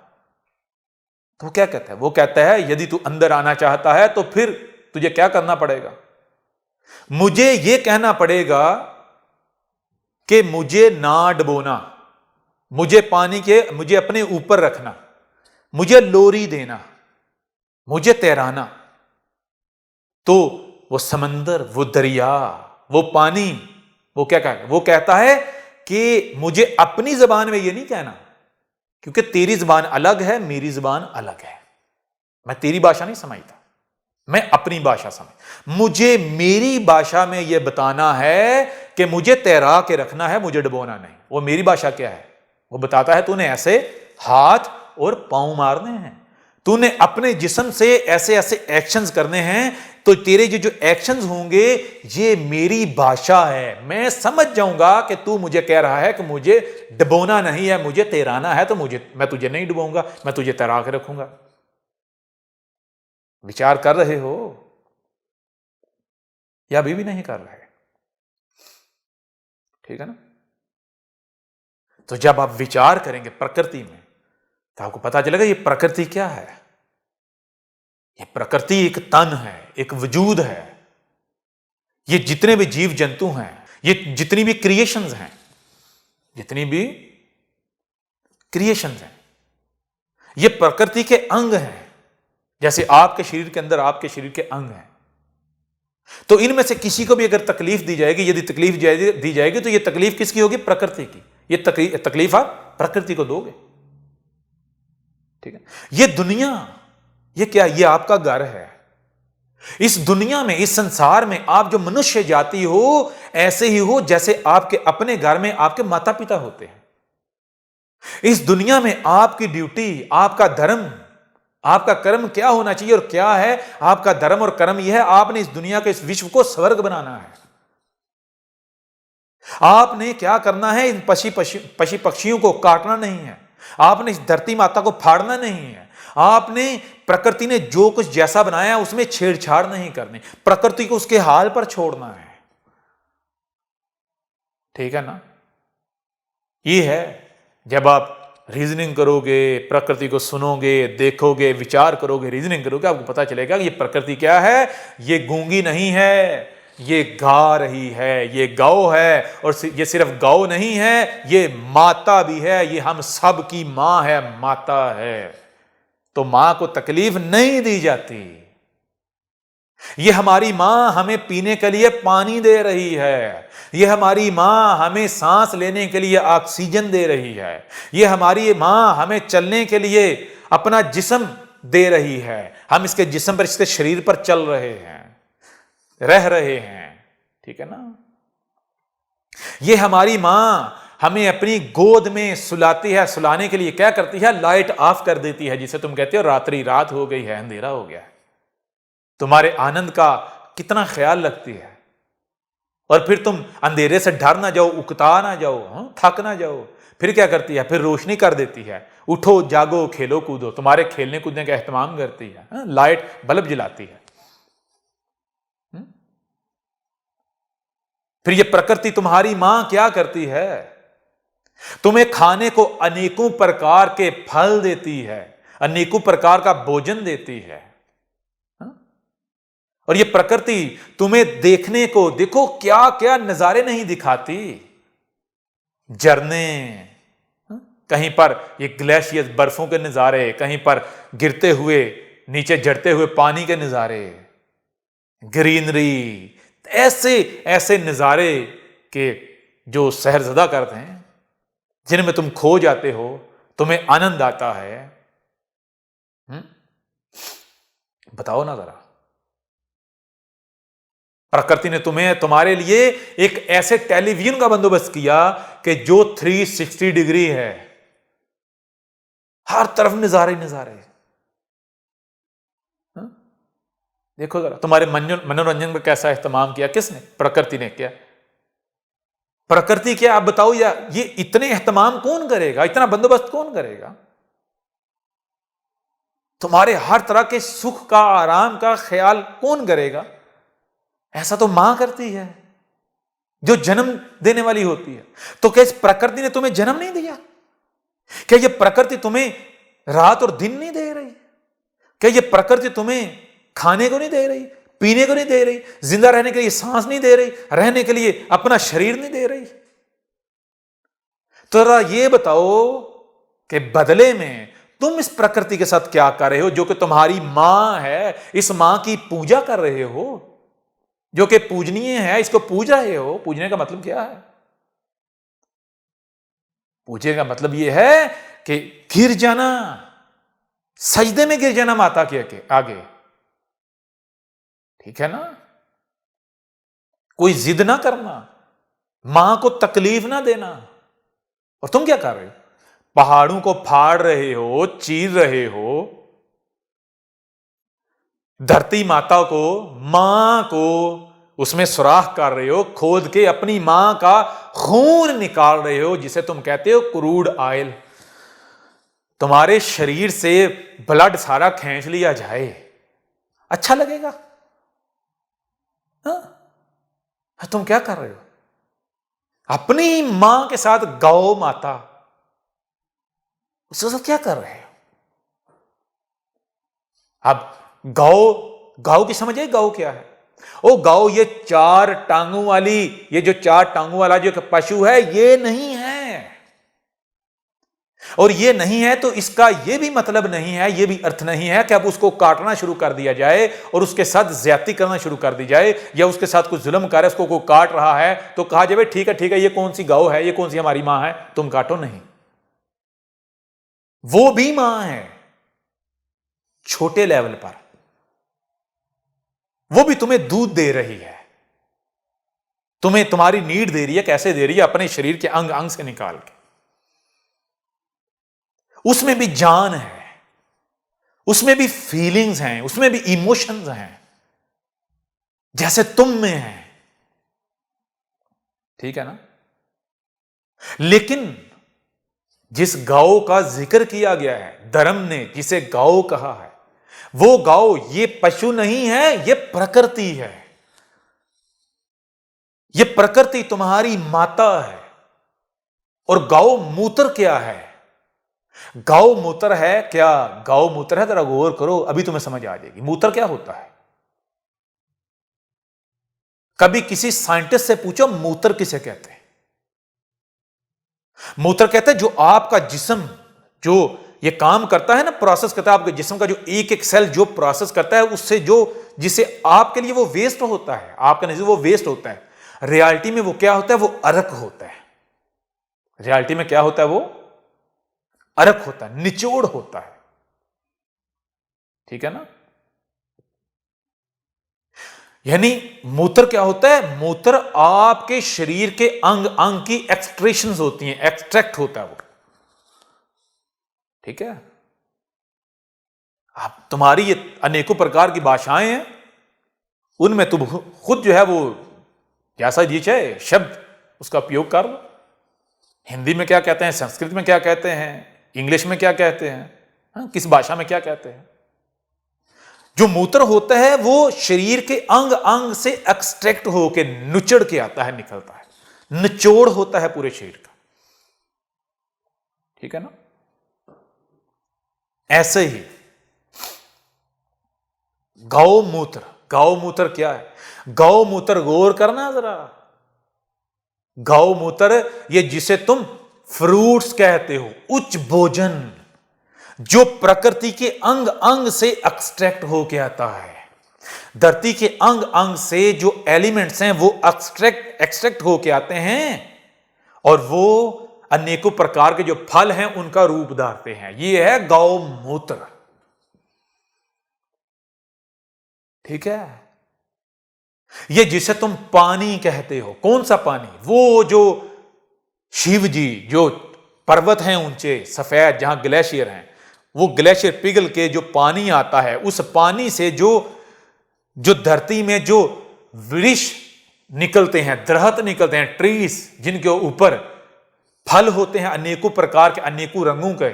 तो क्या कहता है? वो कहता है यदि तू अंदर आना चाहता है तो फिर तुझे क्या करना पड़ेगा? मुझे यह कहना पड़ेगा कि मुझे ना डुबोना, मुझे पानी के, मुझे अपने ऊपर रखना, मुझे लोरी देना, मुझे तैराना। तो वो समंदर, वो दरिया, वो पानी, वो क्या कहेगा? वो कहता है कि मुझे अपनी जबान में ये नहीं कहना, क्योंकि तेरी जबान अलग है, मेरी जबान अलग है, मैं तेरी भाषा नहीं समझता, मैं अपनी भाषा समझ। मुझे मेरी भाषा में यह बताना है कि मुझे तैरा के रखना है, मुझे डुबोना नहीं। वो मेरी भाषा क्या है? वो बताता है तूने ऐसे हाथ और पांव मारने हैं, तूने अपने जिस्म से ऐसे ऐसे एक्शंस करने हैं, तो तेरे जो एक्शंस होंगे ये मेरी भाषा है। मैं समझ जाऊंगा कि तू मुझे कह रहा है कि मुझे डुबोना नहीं है, मुझे तैराना है, तो मैं तुझे नहीं डुबाऊंगा, मैं तुझे तैरा के रखूंगा। विचार कर रहे हो या अभी भी नहीं कर रहे? ठीक है ना? तो जब आप विचार करेंगे प्रकृति में तो आपको पता चलेगा ये प्रकृति क्या है। ये प्रकृति एक तन है, एक वजूद है। ये जितने भी जीव जंतु हैं, ये जितनी भी क्रिएशंस हैं, जितनी भी क्रिएशंस हैं, ये प्रकृति के अंग हैं। जैसे आपके शरीर के अंदर आपके शरीर के अंग हैं, तो इनमें से किसी को भी अगर तकलीफ दी जाएगी, यदि तकलीफ दी जाएगी तो ये तकलीफ किसकी होगी? प्रकृति की। ये तकलीफ आप प्रकृति को दोगे। ठीक है, ये दुनिया, ये क्या, ये आपका घर है। इस दुनिया में, इस संसार में आप जो मनुष्य जाति हो, ऐसे ही हो जैसे आपके अपने घर में आपके माता पिता होते हैं। इस दुनिया में आपकी ड्यूटी, आपका धर्म, आपका कर्म क्या होना चाहिए और क्या है? आपका धर्म और कर्म यह है, आपने इस दुनिया के, इस विश्व को स्वर्ग बनाना है। आपने क्या करना है? इन पशु पक्षियों को काटना नहीं है। आपने इस धरती माता को फाड़ना नहीं है। आपने प्रकृति ने जो कुछ जैसा बनाया उसमें छेड़छाड़ नहीं करनी, प्रकृति को उसके हाल पर छोड़ना है। ठीक है ना? ये है जब आप रीजनिंग करोगे, प्रकृति को सुनोगे, देखोगे, विचार करोगे, रीजनिंग करोगे, आपको पता चलेगा कि ये प्रकृति क्या है। ये गूंगी नहीं है, ये गा रही है, ये गौ है। और ये सिर्फ गौ नहीं है, ये माता भी है। ये हम सब की मां है, माता है। तो मां को तकलीफ नहीं दी जाती। ये हमारी मां हमें पीने के लिए पानी दे रही है। ये हमारी मां हमें सांस लेने के लिए ऑक्सीजन दे रही है। ये हमारी मां हमें चलने के लिए अपना जिस्म दे रही है। हम इसके जिस्म पर, इसके शरीर पर चल रहे हैं, रह रहे हैं। ठीक है ना? ये हमारी मां हमें अपनी गोद में सुलाती है। सुलाने के लिए क्या करती है? लाइट ऑफ कर देती है, जिसे तुम कहते हो रात्रि रात हो गई है, अंधेरा हो गया है। तुम्हारे आनंद का कितना ख्याल रखती है। और फिर तुम अंधेरे से डर ना जाओ, उकता ना जाओ, थक ना जाओ। फिर क्या करती है? फिर रोशनी कर देती है। उठो, जागो, खेलो, कूदो। तुम्हारे खेलने कूदने का एहतमाम करती है, लाइट बल्ब जलाती है। फिर ये प्रकृति तुम्हारी मां क्या करती है? तुम्हें खाने को अनेकों प्रकार के फल देती है, अनेकों प्रकार का भोजन देती है। और ये प्रकृति तुम्हें देखने को, देखो क्या क्या नजारे नहीं दिखाती। झरने, कहीं पर ये ग्लेशियर, बर्फों के नजारे, कहीं पर गिरते हुए, नीचे झड़ते हुए पानी के नजारे, ग्रीनरी, ऐसे ऐसे नजारे के जो सहरजदा करते हैं, जिनमें तुम खो जाते हो, तुम्हें आनंद आता है। बताओ ना जरा। प्रकृति ने तुम्हें, तुम्हारे लिए एक ऐसे टेलीविजन का बंदोबस्त किया कि जो 360 डिग्री है, हर तरफ नजारे नजारे। देखो जरा, तुम्हारे मनोरंजन में कैसा इस्तेमाल किया? किसने? प्रकृति ने किया। प्रकृति क्या, आप बताओ यार, ये इतने एहतमाम कौन करेगा? इतना बंदोबस्त कौन करेगा? तुम्हारे हर तरह के सुख का, आराम का ख्याल कौन करेगा? ऐसा तो मां करती है, जो जन्म देने वाली होती है। तो क्या इस प्रकृति ने तुम्हें जन्म नहीं दिया? क्या ये प्रकृति तुम्हें रात और दिन नहीं दे रही? क्या ये प्रकृति तुम्हें खाने को नहीं दे रही, पीने को नहीं दे रही, जिंदा रहने के लिए सांस नहीं दे रही, रहने के लिए अपना शरीर नहीं दे रही? तो जरा ये बताओ कि बदले में तुम इस प्रकृति के साथ क्या कर रहे हो, जो कि तुम्हारी मां है? इस मां की पूजा कर रहे हो, जो कि पूजनीय है, इसको पूज रहे हो। पूजने का मतलब क्या है? पूजने का मतलब यह है कि गिर जाना, सजदे में गिर जाना माता के आगे। ठीक है ना? कोई जिद ना करना, मां को तकलीफ ना देना। और तुम क्या कर रहे हो? पहाड़ों को फाड़ रहे हो, चीर रहे हो, धरती माता को, मां को उसमें सुराख कर रहे हो, खोद के अपनी मां का खून निकाल रहे हो, जिसे तुम कहते हो क्रूड ऑयल। तुम्हारे शरीर से ब्लड सारा खींच लिया जाए, अच्छा लगेगा? तुम क्या कर रहे हो? अपनी मां के साथ गौ माता, उसके साथ क्या कर रहे हो? अब गौ की समझ है? गौ क्या है? ओ गौ, ये चार टांगों वाली, ये जो चार टांगों वाला जो पशु है, ये नहीं है। और ये नहीं है तो इसका ये भी मतलब नहीं है, ये भी अर्थ नहीं है कि अब उसको काटना शुरू कर दिया जाए और उसके साथ ज्यादती करना शुरू कर दी जाए, या उसके साथ कुछ जुल्म कर उसको कोई काट रहा है तो कहा जाए ठीक है, ये कौन सी गौ है, ये कौन सी हमारी मां है, तुम काटो नहीं। वो भी मां है छोटे लेवल पर, वो भी तुम्हें दूध दे रही है, तुम्हें तुम्हारी नीड दे रही है। कैसे दे रही है? अपने शरीर के अंग अंग से निकाल के। उसमें भी जान है, उसमें भी फीलिंग्स हैं, उसमें भी इमोशंस हैं, जैसे तुम में है। ठीक है ना? लेकिन जिस गौ का जिक्र किया गया है, धर्म ने जिसे गौ कहा है, वो गौ ये पशु नहीं है, ये प्रकृति है। ये प्रकृति तुम्हारी माता है। और गौ मूत्र क्या है? गौ मूत्र है क्या? गौ मूत्र है, जरा गौर करो, अभी तुम्हें समझ आ जाएगी मूत्र क्या होता है। कभी किसी साइंटिस्ट से पूछो मूत्र किसे कहते हैं। मूत्र कहते हैं जो आपका जिस्म जो ये काम करता है ना, प्रोसेस करता है, आपके जिस्म का जो एक एक सेल जो प्रोसेस करता है, उससे जो जिसे आपके लिए वो वेस्ट होता है, आपका नजर वो वेस्ट होता है, रियलिटी में वो क्या होता है? वो अर्क होता है। रियलिटी में क्या होता है? वो अर्क होता है, निचोड़ होता है। ठीक है ना? यानी मूत्र क्या होता है? मूत्र आपके शरीर के अंग अंग की एक्सट्रेशंस होती हैं, एक्सट्रैक्ट होता है वो। ठीक है? अब तुम्हारी ये अनेकों प्रकार की भाषाएं हैं, उनमें तुम खुद जो है वो जैसा जी चाहे शब्द उसका उपयोग कर लो। हिंदी में क्या कहते हैं, संस्कृत में क्या कहते हैं, इंग्लिश में क्या कहते हैं, किस भाषा में क्या कहते हैं। जो मूत्र होता है वो शरीर के अंग अंग से एक्सट्रैक्ट होके नुचड़ के आता है, निकलता है, निचोड़ होता है पूरे शरीर का। ठीक है ना? ऐसे ही गौमूत्र, गौमूत्र क्या है? गौमूत्र गौर करना जरा। गौमूत्र ये जिसे तुम फ्रूट्स कहते हो, उच्च भोजन जो प्रकृति के अंग अंग से एक्सट्रैक्ट होके आता है, धरती के अंग अंग से जो एलिमेंट्स हैं वो एक्सट्रैक्ट होके आते हैं, और वो अनेकों प्रकार के जो फल हैं उनका रूप धारते हैं। ये है गौमूत्र। ठीक है? ये जिसे तुम पानी कहते हो, कौन सा पानी? वो जो शिव जी जो पर्वत हैं ऊंचे सफेद, जहां ग्लेशियर हैं, वो ग्लेशियर पिघल के जो पानी आता है, उस पानी से जो धरती में जो वृक्ष निकलते हैं, दरख्त निकलते हैं, ट्रीज, जिनके ऊपर फल होते हैं अनेकों प्रकार के, अनेकों रंगों के,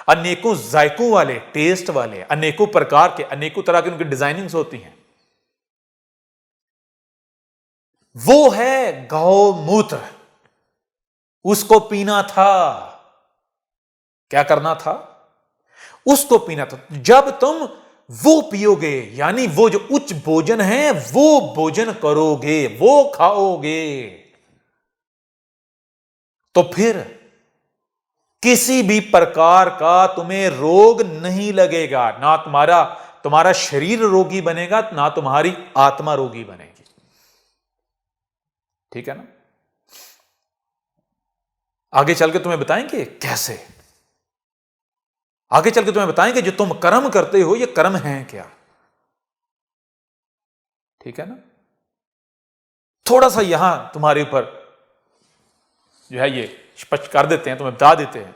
अनेकों जायकों वाले, टेस्ट वाले, अनेकों प्रकार के, अनेकों तरह की उनकी डिजाइनिंग्स होती हैं, वो है गौमूत्र। उसको पीना था। क्या करना था? उसको पीना था। जब तुम वो पियोगे, यानी वो जो उच्च भोजन है वो भोजन करोगे, वो खाओगे, तो फिर किसी भी प्रकार का तुम्हें रोग नहीं लगेगा। ना तुम्हारा शरीर रोगी बनेगा, ना तुम्हारी आत्मा रोगी बनेगी। ठीक है ना? आगे चल के तुम्हें बताएंगे कैसे। आगे चल के तुम्हें बताएंगे जो तुम कर्म करते हो ये कर्म हैं क्या। ठीक है ना? थोड़ा सा यहां तुम्हारे ऊपर जो है ये स्पष्ट कर देते हैं, तुम्हें बता देते हैं।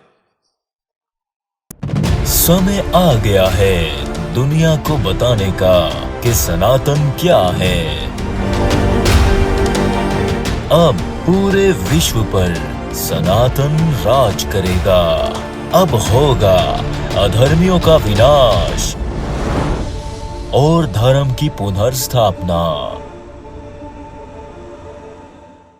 समय आ गया है दुनिया को बताने का कि सनातन क्या है। अब पूरे विश्व पर सनातन राज करेगा। अब होगा अधर्मियों का विनाश और धर्म की पुनर्स्थापना।